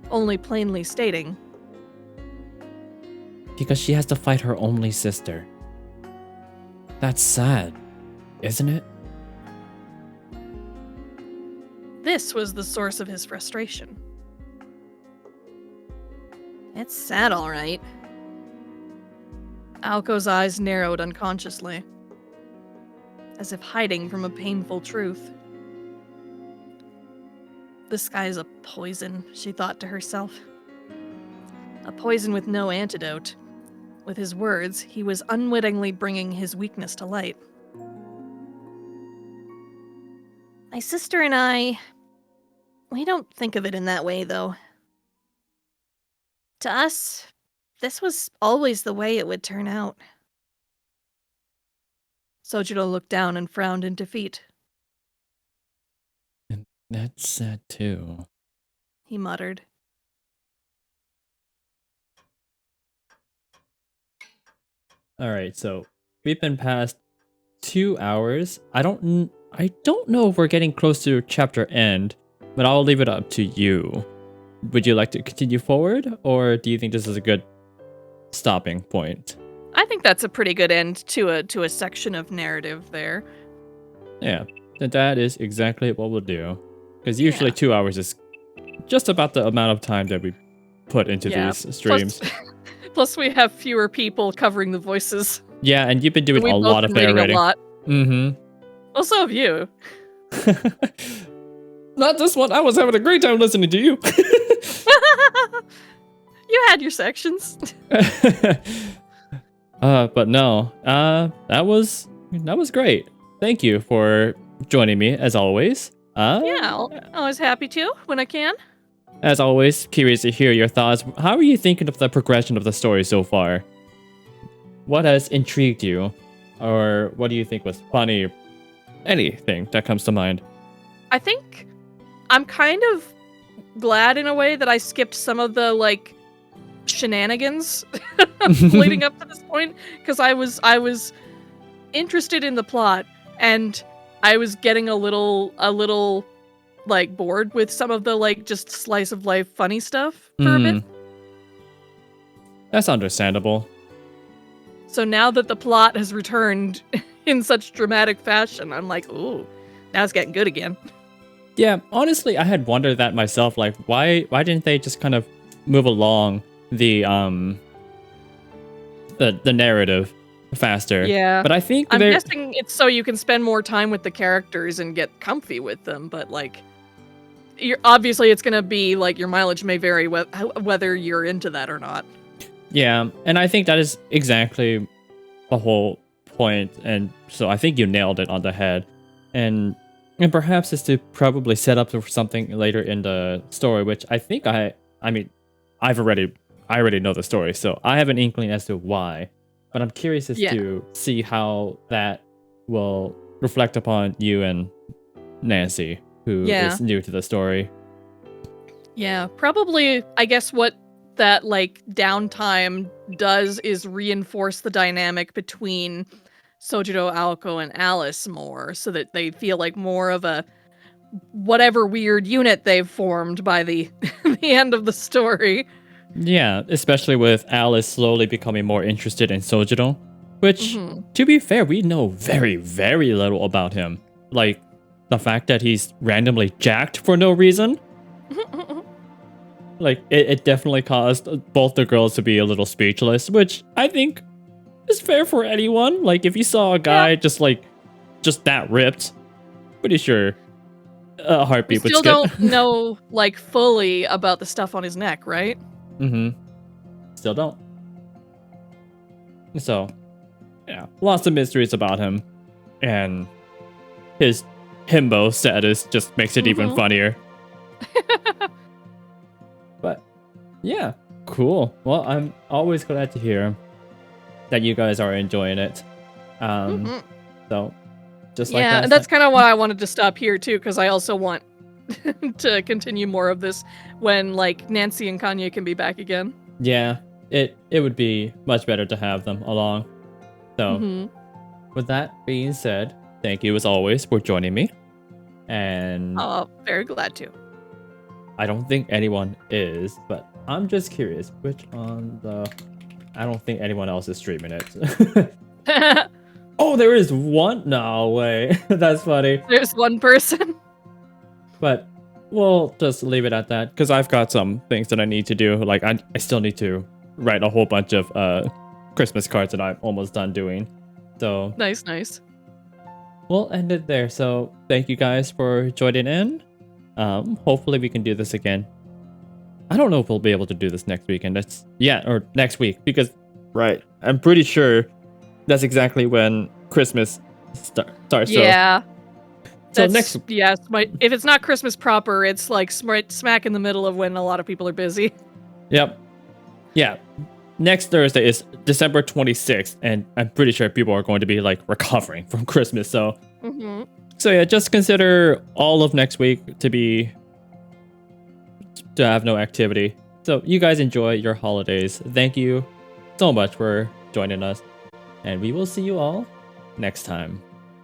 only plainly stating, Because she has to fight her only sister. That's sad, isn't it? this was the source of his frustration. It's sad, all right. Aoko's eyes narrowed unconsciously, as if hiding from a painful truth. This guy's a poison, she thought to herself. A poison with no antidote. With his words, he was unwittingly bringing his weakness to light. My sister and I, we don't think of it in that way, though. To us, this was always the way it would turn out. Sojiro looked down and frowned in defeat. And that's sad too. He muttered. All right, so we've been past 2 hours. I don't know if we're getting close to chapter end, but I'll leave it up to you. Would you like to continue forward, or do you think this is a good stopping point? I think that's a pretty good end to a section of narrative there. Yeah, that is exactly what we'll do. Because usually Yeah. 2 hours is just about the amount of time that we put into Yeah, these streams. Plus, we have fewer people covering the voices. Yeah, and you've been doing We've a both lot of been reading narrating. a lot. Mm-hmm. Also, have you. Not this one. I was having a great time listening to you. You had your sections. But no. That was great. Thank you for joining me as always. Yeah, always happy to when I can. As always, curious to hear your thoughts. How are you thinking of the progression of the story so far? What has intrigued you? Or what do you think was funny? Anything that comes to mind. I think I'm kind of glad in a way that I skipped some of the like shenanigans leading up to this point, because I was interested in the plot and I was getting a little like bored with some of the like just slice of life funny stuff for a bit. That's understandable. So now that the plot has returned in such dramatic fashion, I'm like, ooh, now it's getting good again. Yeah, honestly, I had wondered that myself. Like, why didn't they just kind of move along the narrative faster? Yeah. But I think I'm they're guessing it's so you can spend more time with the characters and get comfy with them, but like obviously it's going to be like your mileage may vary whether you're into that or not. yeah, and I think that is exactly the whole point, and so I think you nailed it on the head. And perhaps it's to probably set up for something later in the story, which I think I already know the story, so I have an inkling as to why. But I'm curious as to see how that will reflect upon you and Nancy, who is new to the story. Yeah, probably I guess what that like downtime does is reinforce the dynamic between Sojiro, Aoko, and Alice more, so that they feel like more of a whatever weird unit they've formed by the the end of the story. Yeah, especially with Alice slowly becoming more interested in Sojiro, which, to be fair, we know very, very little about him. Like, the fact that he's randomly jacked for no reason. Like, it definitely caused both the girls to be a little speechless, which I think is fair for anyone. Like, if you saw a guy just that ripped, pretty sure a heartbeat would skip. We still don't know, like, fully about the stuff on his neck, right? Still don't. So, yeah, lots of mysteries about him. And his himbo status just makes it even funnier. But, yeah, cool. Well, I'm always glad to hear that you guys are enjoying it. So, just like and that's kind of why I wanted to stop here too, because I also want to continue more of this when like Nancy and Kanye can be back again. Yeah, it would be much better to have them along. So, with that being said, thank you as always for joining me. And very glad to. I don't think anyone is, but I'm just curious which on the. I don't think anyone else is streaming it. Oh, there is one. No way. That's funny. There's one person. But we'll just leave it at that, because I've got some things that I need to do. Like, I still need to write a whole bunch of Christmas cards that I'm almost done doing. So Nice. we'll end it there. So thank you guys for joining in. Hopefully we can do this again. I don't know if we'll be able to do this next weekend. Or next week, because I'm pretty sure that's exactly when Christmas starts. Yeah. So If it's not Christmas proper, it's like smack in the middle of when a lot of people are busy. Yep. Yeah. Next Thursday is December 26th, and I'm pretty sure people are going to be like recovering from Christmas. So yeah, just consider all of next week to have no activity. So you guys enjoy your holidays. Thank you so much for joining us, and we will see you all next time.